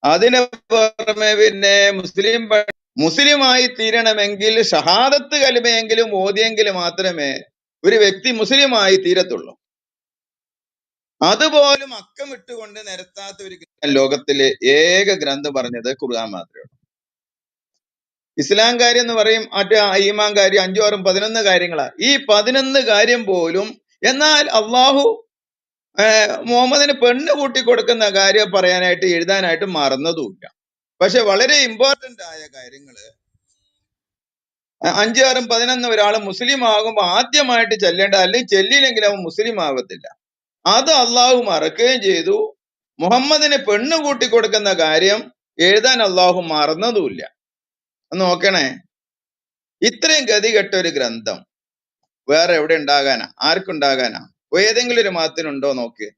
അതിന് പുറമെ പിന്നെ മുസ്ലിമായി തീരണമെങ്കിൽ ഷഹാദത്ത് കലിമയെങ്കിലും ഓതിയെങ്കിൽ മാത്രമേ ഒരു വ്യക്തി മുസ്ലിമായി തീരത്തുള്ളൂ. അതുപോലും അക്കം ഇട്ടുകൊണ്ട് നിരത്താത്ത ഒരു ലോകത്തിലെ ഏക ഗ്രന്ഥം പറഞ്ഞത് ഖുർആൻ മാത്രമേ. ഇസ്ലാം കാര്യം എന്ന് പറയും, മറ്റേ ഈമാൻ കാര്യം 5, 6, 11 കാര്യങ്ങളാ. ഈ 11 കാര്യം പോലും എന്നാൽ അള്ളാഹു മുഹമ്മദിന് പെണ്ണ് കൂട്ടി കൊടുക്കുന്ന കാര്യം പറയാനായിട്ട് എഴുതാനായിട്ട് മറന്നതുമില്ല. പക്ഷെ വളരെ ഇമ്പോർട്ടന്റ് ആയ കാര്യങ്ങള് 5, 6, 11 ഒരാൾ മുസ്ലിം ആകുമ്പോ ആദ്യമായിട്ട് ചെല്ലേണ്ട, അല്ലെങ്കിൽ ചെല്ലിയില്ലെങ്കിൽ അവൻ മുസ്ലിം ആവത്തില്ല. അത് അള്ളാഹു മറക്കുകയും ചെയ്തു. മുഹമ്മദിന് പെണ്ണ് കൂട്ടി കൊടുക്കുന്ന കാര്യം എഴുതാൻ അള്ളാഹു മറന്നതുമില്ല. നോക്കണേ, ഇത്രയും ഗതികെട്ട ഒരു ഗ്രന്ഥം വേറെ എവിടെ ഉണ്ടാകാനാ? ആർക്കുണ്ടാകാനാ? ഏതെങ്കിലും ഒരു മതത്തിനുണ്ടോ? നോക്ക്.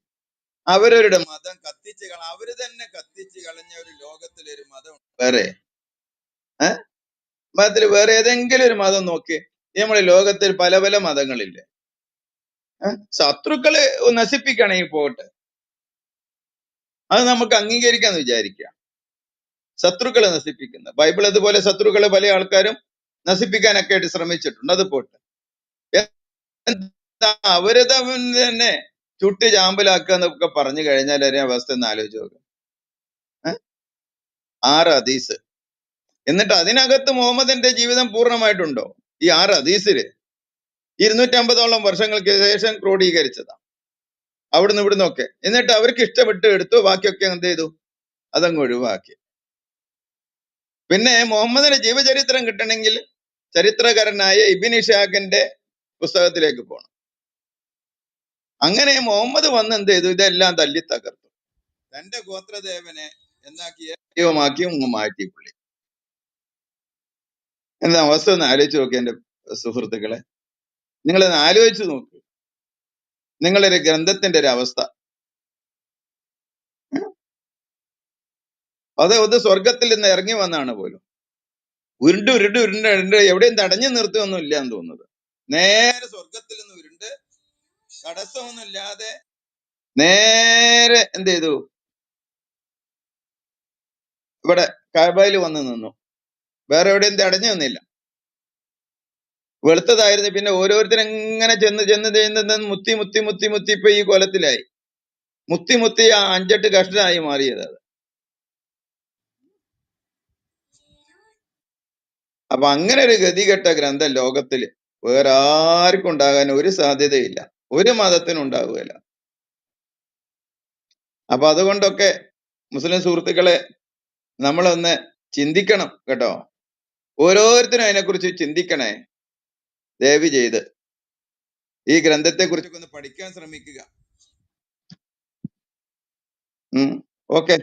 അവരവരുടെ മതം കത്തിച്ച് അവര് തന്നെ കത്തിച്ച് കളഞ്ഞ ഒരു ലോകത്തിലൊരു മതം വേറെ മതത്തിൽ വേറെ ഏതെങ്കിലും ഒരു മതം നോക്കി. നമ്മുടെ ലോകത്തിൽ പല പല മതങ്ങളില്ലേ? ശത്രുക്കളെ നശിപ്പിക്കണമെങ്കിൽ പോട്ടെ, അത് നമുക്ക് അംഗീകരിക്കാന്ന് വിചാരിക്കുക. ശത്രുക്കളെ നശിപ്പിക്കുന്ന ബൈബിൾ അതുപോലെ ശത്രുക്കളെ പല ആൾക്കാരും നശിപ്പിക്കാനൊക്കെ ആയിട്ട് ശ്രമിച്ചിട്ടുണ്ട്. അത് പോട്ടെ. അവര് തന്നെ ചുട്ട് ചാമ്പലാക്കുക എന്നൊക്കെ പറഞ്ഞു കഴിഞ്ഞാൽ ഒരു അവസ്ഥ ഒന്ന് ആലോചിച്ച് നോക്കുക. 6 ഹദീസ്, എന്നിട്ട് അതിനകത്ത് മുഹമ്മദിന്റെ ജീവിതം പൂർണ്ണമായിട്ടുണ്ടോ? ഈ 6 ഹദീസില് 250ഓളം വർഷങ്ങൾക്ക് ശേഷം ക്രോഡീകരിച്ചതാ അവിടുന്ന് ഇവിടുന്നൊക്കെ. എന്നിട്ട് അവർക്ക് ഇഷ്ടപ്പെട്ട് എടുത്തു, ബാക്കിയൊക്കെ എന്ത് ചെയ്തു? അതങ്ങ് ഒഴിവാക്കി. പിന്നെ മുഹമ്മദിന്റെ ജീവചരിത്രം കിട്ടണമെങ്കിൽ ചരിത്രകാരനായ ഇബ്നു ഇസ്ഹാഖിന്റെ പുസ്തകത്തിലേക്ക് പോകണം. അങ്ങനെ മുഹമ്മദ് വന്ന് എന്ത് ചെയ്തു? ഇതെല്ലാം തല്ലി തകർത്തു. തന്റെ ഗോത്രദേവനെ എന്താക്കി? ദൈവമാക്കി മാറ്റി പുള്ളി. എന്താ അവസ്ഥ ഒന്ന് ആലോചിച്ച് നോക്കി എന്റെ സുഹൃത്തുക്കളെ. നിങ്ങളൊന്ന് ആലോചിച്ച് നോക്ക് നിങ്ങളൊരു ഗ്രന്ഥത്തിന്റെ ഒരു അവസ്ഥ. അത് സ്വർഗത്തിൽ നിന്ന് ഇറങ്ങി വന്നാണ് പോലും. ഉരുണ്ട് ഉരുണ്ട് ഉരുണ്ട് ഉരുണ്ട് എവിടെയും തടഞ്ഞു നിർത്തുകയൊന്നും ഇല്ല എന്ന് തോന്നുന്നത്. നേരെ സ്വർഗത്തിൽ നിന്ന് ഉരുണ്ട് തടസ്സമൊന്നുമില്ലാതെ നേരെ എന്ത് ചെയ്തു? ഇവിടെ കഅബയിൽ വന്ന് നിന്നു. വേറെ എവിടെയും തടഞ്ഞു നിന്നില്ല. വെളുത്തതായിരുന്നു. പിന്നെ ഓരോരുത്തരും ഇങ്ങനെ ചെന്ന് ചെന്ന് ചെന്ന് മുത്തി മുത്തി മുത്തി മുത്തി ഇപ്പൊ ഈ കൊലത്തിലായി. മുത്തി മുത്തി ആ 5-8 കഷ്ണമായി മാറിയത് അത്. അപ്പൊ അങ്ങനെ ഒരു ഗതികെട്ട ഗ്രന്ഥം ലോകത്തില് വേറെ ആർക്കും ഉണ്ടാകാൻ ഒരു സാധ്യതയില്ല, ഒരു മതത്തിനും ഉണ്ടാവുകയില്ല. അപ്പൊ അതുകൊണ്ടൊക്കെ മുസ്ലിം സുഹൃത്തുക്കളെ നമ്മളൊന്ന് ചിന്തിക്കണം കേട്ടോ. ഓരോരുത്തരും അതിനെക്കുറിച്ച് ചിന്തിക്കണേ. ദയവ് ചെയ്ത് ഈ ഗ്രന്ഥത്തെ കുറിച്ചൊക്കെ ഒന്ന് പഠിക്കാൻ ശ്രമിക്കുക. ഓക്കെ.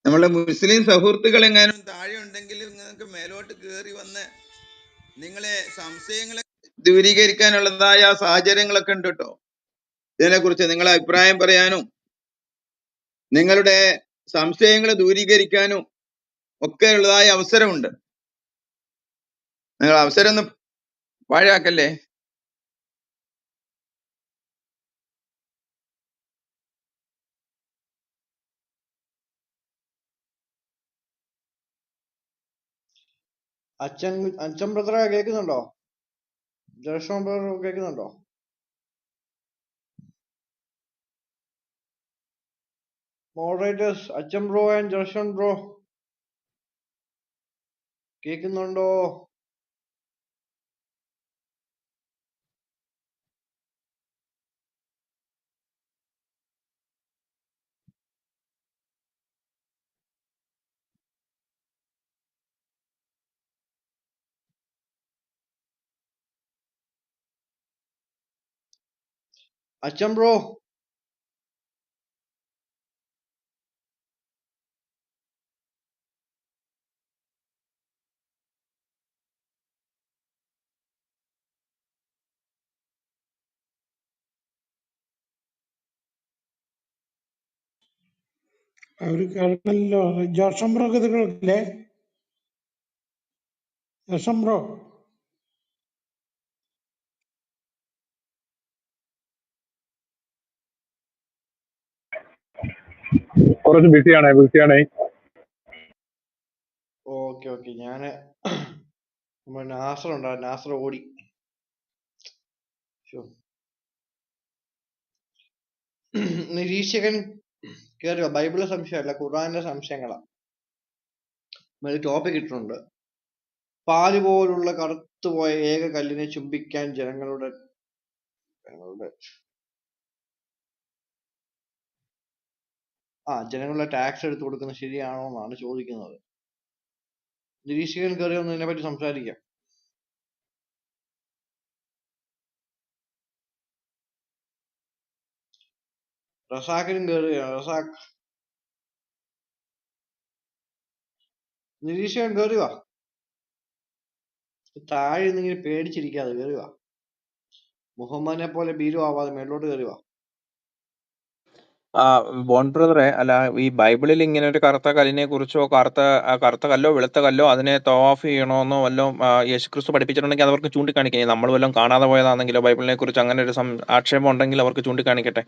നമ്മളെ മുസ്ലിം സുഹൃത്തുക്കൾ എങ്ങാനും താഴെ ഉണ്ടെങ്കിൽ നിങ്ങൾക്ക് മേലോട്ട് കയറി വന്ന് നിങ്ങളെ സംശയങ്ങളെ ദൂരീകരിക്കാനുള്ളതായ സാഹചര്യങ്ങളൊക്കെ ഉണ്ട് കേട്ടോ. ഇതിനെക്കുറിച്ച് നിങ്ങളെ അഭിപ്രായം പറയാനും നിങ്ങളുടെ സംശയങ്ങൾ ദൂരീകരിക്കാനും ഒക്കെ ഉള്ളതായ അവസരമുണ്ട്. നിങ്ങൾ അവസരം ഒന്നും പാഴാക്കല്ലേ. അച്ഛൻ ബ്രദറെ കേൾക്കുന്നുണ്ടോ? ജോഷോൺ ബ്രദർ കേൾക്കുന്നുണ്ടോ? മോഡറേറ്റേഴ്സ്, അച്ഛൻ ബ്രോ ആൻഡ് ജോഷോൺ ബ്രോ കേൾക്കുന്നുണ്ടോ? അച്ഛൻ ബ്രോ, അവർ കേൾക്കണല്ലോ. ജോഷം ബ്രോ ഇത് കേൾക്കില്ലേ? ജോഷം ബ്രോ, കുറച്ച് ബിസിയാണേ. Okay okay. ഞാന് നമ്മുടെ നാസർ ഉണ്ടായിരുന്നു, നാസർ ഓടി. ശോ. നിരീക്ഷകൻ കേറിയോ? ബൈബിള് സംശയമല്ല, ഖുർആന്റെ സംശയങ്ങളാ. ടോപ്പിക് ഇട്ടിട്ടുണ്ട്. പാല് പോലുള്ള കറുത്തുപോയ ഏക കല്ലിനെ ചുംബിക്കാൻ ജനങ്ങളുടെ ടാക്സ് എടുത്തു കൊടുക്കുന്നത് ശരിയാണോ എന്നാണ് ചോദിക്കുന്നത്. നിരീക്ഷകൻ കയറി ഒന്ന് ഇതിനെപ്പറ്റി സംസാരിക്കാം. റസാഖിനും കയറുകയാണ്. റസാഖ്, നിരീക്ഷകൻ കയറുക. താഴെ നിന്നിങ്ങനെ പേടിച്ചിരിക്കാതെ കയറുക. മുഹമ്മദിനെ പോലെ ഭീരു ആവാതെ മേലോട്ട് കയറുക. ബോൺ ബ്രദറെ, അല്ല, ഈ ബൈബിളിൽ ഇങ്ങനെ ഒരു കറുത്ത കല്ലിനെ കുറിച്ചോ കറുത്ത കല്ലോ വെളുത്ത കല്ലോ അതിനെ തവാഫ് ചെയ്യണമെന്നോ വല്ലതും യേശുക്രിസ്തു പഠിപ്പിച്ചിട്ടുണ്ടെങ്കിൽ അവർക്ക് ചൂണ്ടിക്കാണിക്കാം. നമ്മൾ വല്ലതും കാണാതെ പോയതാണെങ്കിലോ ബൈബിളിനെ കുറിച്ച് അങ്ങനെ ഒരു ആക്ഷേപം ഉണ്ടെങ്കിൽ അവർക്ക് ചൂണ്ടിക്കാണിക്കട്ടെ,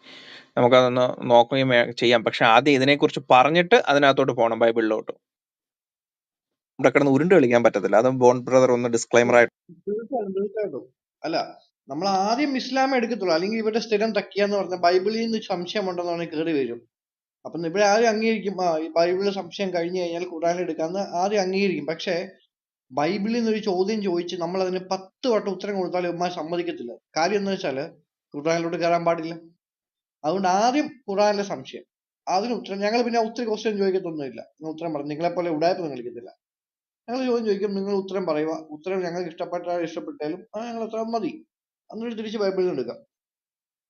നമുക്കതൊന്ന് നോക്കുകയും ചെയ്യാം. പക്ഷെ ആദ്യം ഇതിനെക്കുറിച്ച് പറഞ്ഞിട്ട് അതിനകത്തോട്ട് പോകണം, ബൈബിളിലോട്ട്. ഇവിടെ കിടന്ന് ഉരുണ്ട് കളിക്കാൻ പറ്റത്തില്ല. അത് ബോൺ ബ്രദർ ഒന്ന് ഡിസ്ക്ലൈമർ ആയിട്ട്. തീർച്ചയായിട്ടും. അല്ല, നമ്മൾ ആദ്യം ഇസ്ലാം എടുക്കത്തുള്ളൂ. അല്ലെങ്കിൽ ഇവരുടെ സ്ഥിരം തക്കിയാന്ന് പറഞ്ഞ ബൈബിളിൽ നിന്ന് സംശയമുണ്ടെന്ന് പറഞ്ഞാൽ കയറി വരും. അപ്പം ഇവിടെ ആദ്യം അംഗീകരിക്കും, ഈ ബൈബിളിൽ സംശയം കഴിഞ്ഞു കഴിഞ്ഞാൽ ഖുർആൻ എടുക്കാന്ന് ആദ്യം അംഗീകരിക്കും. പക്ഷെ ബൈബിളിൽ നിന്ന് ഒരു ചോദ്യം ചോദിച്ച് നമ്മൾ അതിന് 10 വട്ടം ഉത്തരം കൊടുത്താലും ഉമ്മ സമ്മതിക്കത്തില്ല. കാര്യം എന്ന് വെച്ചാല് ഖുർആനിലോട്ട് കയറാൻ പാടില്ല. അതുകൊണ്ട് ആദ്യം ഖുർആനിലെ സംശയം, അതിന് ഉത്തരം. ഞങ്ങൾ പിന്നെ ഒത്തിരി ക്വസ്റ്റ്യൻ ചോദിക്കത്തൊന്നുമില്ല. നിങ്ങൾ ഉത്തരം പറഞ്ഞു, നിങ്ങളെ പോലെ ഉടായ്പൊന്നും കളിക്കത്തില്ല. ഞങ്ങൾ ചോദ്യം ചോദിക്കും, നിങ്ങൾ ഉത്തരം പറയുക. ഉത്തരം ഞങ്ങൾക്ക് ഇഷ്ടപ്പെട്ടാലും ഞങ്ങൾ ഉത്തരം മതി. എന്നിട്ട് തിരിച്ച് ബൈബിളിൽ എടുക്കാം.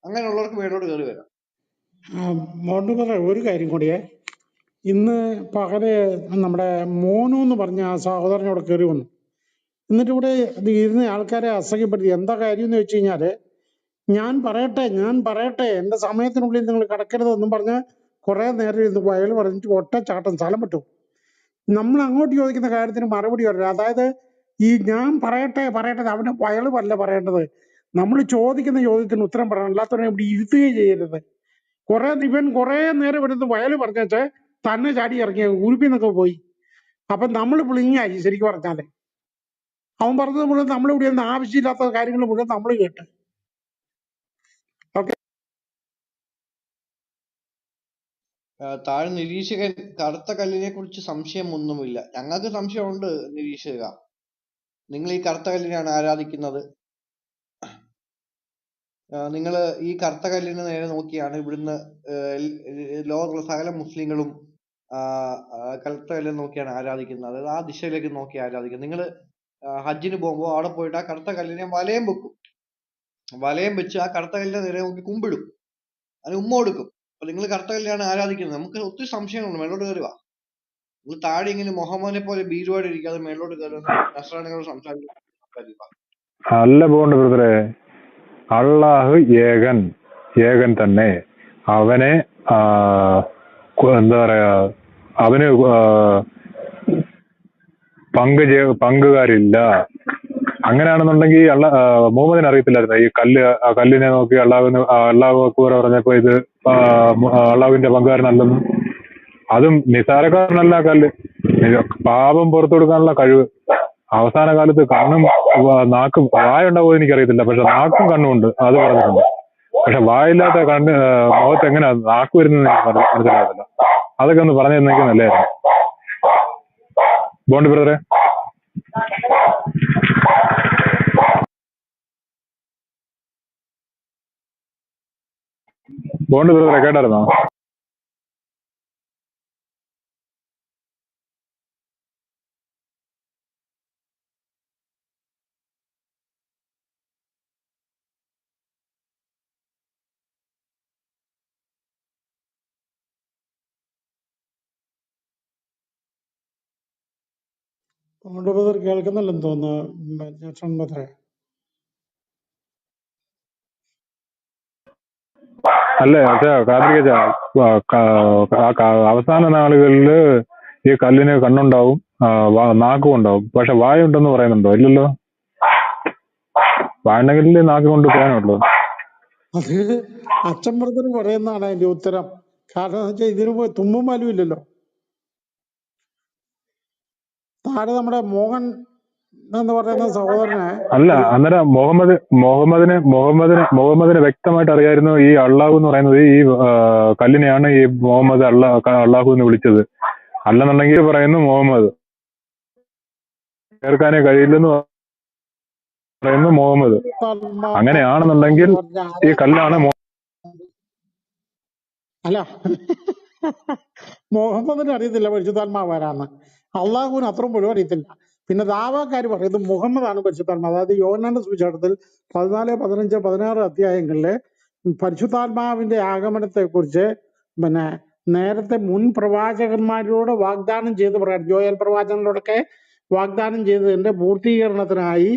അങ്ങനെയുള്ളവർക്ക് മേലോട്ട് കയറി വരാം. മോണ്ട് ബ്രദറെ, ഒരു കാര്യം കൂടിയേ. ഇന്ന് പകല് നമ്മുടെ മോനു എന്ന് പറഞ്ഞ ആ സഹോദരനോട് കയറി വന്നു. എന്നിട്ട് ഇവിടെ ഇരുന്ന ആൾക്കാരെ അസഹ്യപ്പെടുത്തി. എന്താ കാര്യം എന്ന് വെച്ച് കഴിഞ്ഞാല്, ഞാൻ പറയട്ടെ എന്റെ സമയത്തിനുള്ളിൽ നിങ്ങൾ കിടക്കരുതെന്നും പറഞ്ഞ് കുറെ നേരം ഇരുന്ന് അയാൾ പറഞ്ഞിട്ട് ഒറ്റച്ചാട്ടം സ്ഥലം വിട്ടു. നമ്മൾ അങ്ങോട്ട് ചോദിക്കുന്ന കാര്യത്തിന് മറുപടി പറയില്ല. അതായത് ഈ ഞാൻ പറയട്ടെ അവന് അയാളുമല്ല പറയേണ്ടത്, നമ്മൾ ചോദിക്കുന്ന ചോദ്യത്തിന് ഉത്തരം പറയണം. അല്ലാത്തവരെ ഇവിടെ ഇരുത്തുകയും ചെയ്യരുത്. ഇവൻ കുറെ നേരം എടുത്ത് വയൽ പറഞ്ഞേച്ച് തന്നെ ചാടി ഇറങ്ങിയ ഉരുപ്പിന്നൊക്കെ പോയി. അപ്പൊ നമ്മൾ പുളിങ്ങായി. ശരിക്കും പറഞ്ഞാല് അവൻ പറഞ്ഞത് മുഴുവൻ നമ്മളിവിടെ നിന്ന് ആവശ്യമില്ലാത്ത കാര്യങ്ങൾ മുഴുവൻ നമ്മൾ കേട്ട്. ഓക്കെ, താഴെ നിരീക്ഷകൻ, കറുത്ത കല്ലിനെ കുറിച്ച് സംശയമൊന്നുമില്ല. ഞങ്ങൾക്ക് സംശയമുണ്ട് നിരീക്ഷക. നിങ്ങൾ ഈ കറുത്ത കല്ലിനെയാണ് ആരാധിക്കുന്നത്. നിങ്ങൾ ഈ കറുത്ത കല്ലിന് നേരെ നോക്കിയാണ് ഇവിടുന്ന് ലോകത്തുള്ള സകല മുസ്ലിങ്ങളും കറുത്ത കല്ലിനെ നോക്കിയാണ് ആരാധിക്കുന്നത്. അതായത് ആ ദിശയിലേക്ക് നോക്കി ആരാധിക്കുന്നത്. നിങ്ങൾ ഹജ്ജിന് പോകുമ്പോൾ അവിടെ പോയിട്ട് ആ കറുത്ത കല്ലിനെ വലയം വെക്കും. വലയം വെച്ച് ആ കറുത്ത കല്ലിനെ നേരെ നോക്കി കുമ്പിടും, അതിന് ഉമ്മ കൊടുക്കും. അപ്പൊ നിങ്ങൾ കറുത്ത കല്ലിനാണ് ആരാധിക്കുന്നത്. നമുക്ക് ഒത്തിരി സംശയങ്ങളുണ്ട്, മേലോട്ട് കയറുക. നിങ്ങൾ താഴെ ഇങ്ങനെ മുഹമ്മദിനെ പോലെ ഭീരുവായിട്ട് ഇരിക്കാതെ മേലോട്ട് കയറുന്ന നസ്രാണികളോട് സംസാരിക്കുക. അല്ല പോണ്ട് ബ്രദറെ, അള്ളാഹു ഏകൻ തന്നെ. അവനെ എന്താ പറയാ, അവന് പങ്കുകാരില്ല. അങ്ങനെയാണെന്നുണ്ടെങ്കിൽ മുഹമ്മദിന് അറിയത്തില്ലായിരുന്നു ഈ കല്ലിനെ നോക്കി അള്ളാഹു അക്ബർ പറഞ്ഞപ്പോ ഇത് അള്ളാഹുവിന്റെ പങ്കുകാരനല്ലെന്ന്. അതും നിസാരക്കാരനല്ല കല്ല്, പാപം പുറത്തു കൊടുക്കാനുള്ള കഴിവ്. അവസാന കാലത്ത് കണ്ണും നാക്കും, വായ ഉണ്ടാവുമോ എനിക്കറിയത്തില്ല, പക്ഷെ നാക്കും കണ്ണും ഉണ്ട്, അത് പറഞ്ഞിട്ടുണ്ട്. പക്ഷെ വായില്ലാത്ത മുഖത്ത് എങ്ങനെയാ നാക്ക് വരുന്നതെന്ന് എനിക്ക് മനസ്സിലാകത്തില്ല. അതൊക്കെ ഒന്ന് പറഞ്ഞു തന്നെങ്കിൽ നല്ലതായിരുന്നു. ബോണ്ടി ബ്രദറെ, കേട്ടായിരുന്നോ? മോഹൻ ബ്രദർ കേൾക്കുന്നില്ലെന്ന് തോന്നുന്നു. ജാക്സൺ ബ്രദറെ, അല്ല കാർത്തിക, അവസാന നാളുകളില് ഈ കല്ലിന് കണ്ണുണ്ടാവും, നാക്കും ഉണ്ടാവും, പക്ഷെ വായ ഉണ്ടെന്ന് പറയുന്നുണ്ടോ? ഇല്ലല്ലോ. വായ ഉണ്ടെങ്കിൽ നാക്ക് കൊണ്ട് പറയാനുള്ളൂ. അത് അച്ഛൻ ബ്രദർ പറയുന്നതാണ് അതിന്റെ ഉത്തരം. കാരണം എന്ന് വെച്ചാൽ ഇതിന് തുമ്പും പാലും ഇല്ലല്ലോ. താഴെ നമ്മുടെ മോഹൻ എന്ന് പറയുന്ന സഹോദരനെ അല്ല, അന്നേരം മുഹമ്മദിന് വ്യക്തമായിട്ട് അറിയായിരുന്നു ഈ അള്ളാഹു എന്ന് പറയുന്നത് ഈ കല്ലിനെയാണ് ഈ മുഹമ്മദ് അള്ളാഹു എന്ന് വിളിച്ചത്. അല്ലെന്നുണ്ടെങ്കിൽ പറയുന്നു മുഹമ്മദ് ചേർക്കാനേ കഴിയില്ലെന്ന് പറയുന്നു മുഹമ്മദ്. അങ്ങനെയാണെന്നുണ്ടെങ്കിൽ ഈ കല്ലാണ് അല്ല, മുഹമ്മദിന് അറിയത്തില്ല പരിശുദ്ധാത്മാവ് ആരാന്ന്. അള്ളാഹുവിന് അത്രയും പോലും അറിയത്തില്ല. പിന്നെ ദാവാക്കാർ പറയുന്നത് മുഹമ്മദാണ് പരിശുദ്ധാത്മാവ്. അതായത് യോഹന്നാന്റെ സുവിശേഷത്തിൽ 14, 15, 16 അധ്യായങ്ങളിലെ പരിശുദ്ധാത്മാവിന്റെ ആഗമനത്തെ കുറിച്ച് പിന്നെ നേരത്തെ മുൻ പ്രവാചകന്മാരോട് വാഗ്ദാനം ചെയ്ത് പറയാം. ജോയൽ പ്രവാചകനോടൊക്കെ വാഗ്ദാനം ചെയ്തതിന്റെ പൂർത്തീകരണത്തിനായി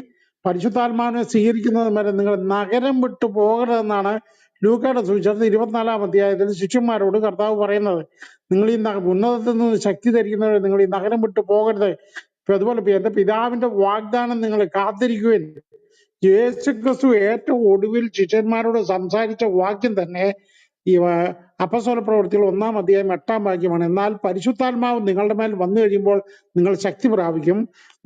പരിശുദ്ധാത്മാവിനെ സ്വീകരിക്കുന്നത് വരെ നിങ്ങൾ നഗരം വിട്ടു പോകരുതെന്നാണ് ലൂക്കയുടെ സുവിശേഷത്തിൽ 24 അധ്യായത്തിൽ ശിഷ്യന്മാരോട് കർത്താവ് പറയുന്നത്. നിങ്ങൾ ഈ ഉന്നതത്തിൽ നിന്ന് ശക്തി ധരിക്കുന്നവരെ നിങ്ങൾ ഈ നഗരം വിട്ടു പോകരുത്. ഇപ്പൊ അതുപോലെ എന്റെ പിതാവിന്റെ വാഗ്ദാനം നിങ്ങൾ കാത്തിരിക്കുവിൻ. യേശുക്രിസ്തു ഏറ്റവും ഒടുവിൽ ശിഷ്യന്മാരോട് സംസാരിച്ച വാക്യം തന്നെ ഈ അപ്പസ്തോല പ്രവൃത്തികൾ 1 അധ്യായം 8 വാക്യമാണ്. എന്നാൽ പരിശുദ്ധാത്മാവ് നിങ്ങളുടെ മേൽ വന്നു കഴിയുമ്പോൾ നിങ്ങൾ ശക്തി പ്രാപിക്കും.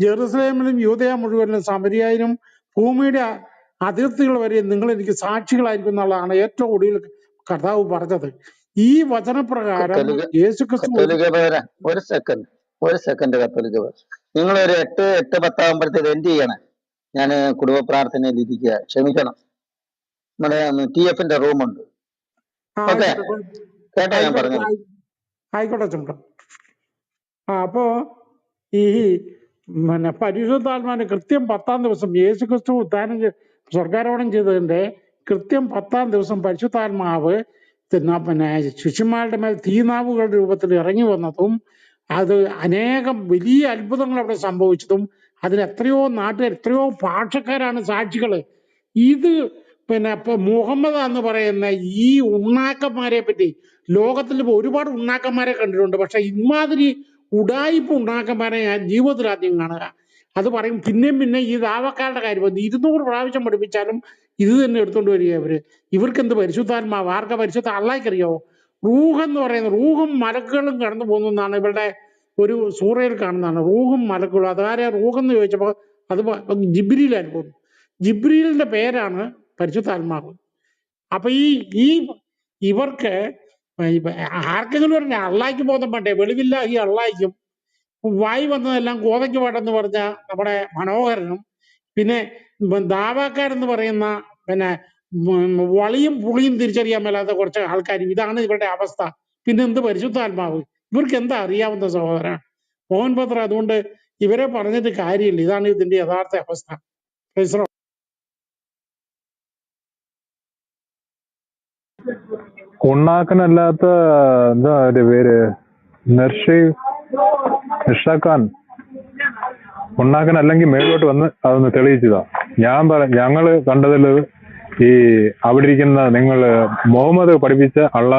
ജെറുസലേമിലും യൂദയ മുഴുവനും സമരിയായാലും ഭൂമിയുടെ അതിർത്തികൾ വരെ നിങ്ങൾ എനിക്ക് സാക്ഷികളായിരിക്കും എന്നുള്ളതാണ് ഏറ്റവും ഒടുവിൽ കർത്താവ് പറഞ്ഞത്. ഈ വചനപ്രകാരം യേശുക്രിസ്തു ഒരു സെക്കൻഡ് കത്തോലിക്ക, നിങ്ങളൊരു 8:10 ആകുമ്പോഴത്തേക്ക് എൻഡ് ചെയ്യണം. ഞാൻ കുടുംബ പ്രാർത്ഥനയിൽ ഇരിക്കുക, ക്ഷമിക്കണം. നമ്മുടെ TF-ന്റെ റൂമുണ്ട്. ഓക്കെ, കേട്ടോ ഞാൻ പറഞ്ഞത്? ആയിക്കോട്ടെ ചുമ. അപ്പോ ഈ പിന്നെ പരിശുദ്ധാത്മാവിന് കൃത്യം 10-ാം ദിവസം യേശുക്രിസ്തു ഉദ്ധാനം സ്വർഗാരോഹണം ചെയ്തതിന്റെ കൃത്യം 10-ാം ദിവസം പരിശുദ്ധാത്മാവ് പിന്നെ ശിഷ്യന്മാരുടെ മേൽ തീനാവുകളുടെ രൂപത്തിൽ ഇറങ്ങി വന്നതും അത് അനേകം വലിയ അത്ഭുതങ്ങൾ അവിടെ സംഭവിച്ചതും അതിന് എത്രയോ നാട്ടുകാർ, എത്രയോ ഭാഷക്കാരാണ് സാക്ഷികള്. ഇത് പിന്നെ ഇപ്പൊ മുഹമ്മദ് എന്ന് പറയുന്ന ഈ ഉണ്ണാക്കന്മാരെ പറ്റി ലോകത്തിൽ ഒരുപാട് ഉണ്ണാക്കന്മാരെ കണ്ടിട്ടുണ്ട്. പക്ഷെ ഇമാതിരി ഉടായിപ്പ് ഉണ്ടാക്കന്മാരെ ഞാൻ ജീവിതത്തിൽ ആദ്യം കാണുക. അത് പറയും. പിന്നെ ഈ ദാവക്കാരുടെ കാര്യം 200 പ്രാവശ്യം പഠിപ്പിച്ചാലും ഇത് തന്നെ എടുത്തോണ്ട് വരിക അവര്. ഇവർക്ക് എന്ത് പരിശുദ്ധാത്മാവ്? ആർക്കാ പരിശുദ്ധ? അള്ളാഹിക്കറിയാവോ? റൂഹ് എന്ന് പറയുന്നത് റൂഹും മലക്കുകളും കടന്നു പോകുന്നു എന്നാണ് ഇവരുടെ ഒരു സൂറയിൽ കാണുന്നതാണ്. റൂഹും മലക്കുകളും. അതാരെ റൂഹെന്ന് ചോദിച്ചപ്പോൾ അത് ജിബ്രീലായിട്ട് പോകുന്നു. ജിബ്രീലിന്റെ പേരാണ് പരിശുദ്ധാത്മാവ്. അപ്പൊ ഈ ഇവർക്ക് ആർക്കെങ്കിലും പറഞ്ഞ അള്ളാഹിക്ക് ബോധം വേണ്ടേ? വെളിവില്ല ഈ അള്ളാഹിക്കും. വായി വന്നതെല്ലാം കോതയ്ക്ക് പാടെന്ന് പറഞ്ഞ നമ്മുടെ മനോഹരനും, പിന്നെ ദാവാക്കാരെന്ന് പറയുന്ന പിന്നെ വളിയും പുളിയും തിരിച്ചറിയാൻ മേലാത്ത കുറച്ച് ആൾക്കാരും. ഇതാണ് ഇവരുടെ അവസ്ഥ. പിന്നെ എന്ത് പരിശുദ്ധാത്മാവ്? ഇവർക്ക് എന്താ അറിയാവുന്ന സഹോദര മോഹൻ പത്ര? അതുകൊണ്ട് ഇവരെ പറഞ്ഞിട്ട് കാര്യമില്ല. ഇതാണ് ഇതിന്റെ യഥാർത്ഥ അവസ്ഥ. ഉണ്ണാക്കനല്ലാത്ത എന്താ പേര്, ഇഷാഖാൻ ഉണ്ടാക്കാൻ അല്ലെങ്കിൽ മേലോട്ട് വന്ന് അതൊന്ന് തെളിയിച്ചതാ. ഞങ്ങള് കണ്ടതിൽ ഈ അവിടെ ഇരിക്കുന്ന നിങ്ങൾ മുഹമ്മദ് പഠിപ്പിച്ച അള്ളാഹു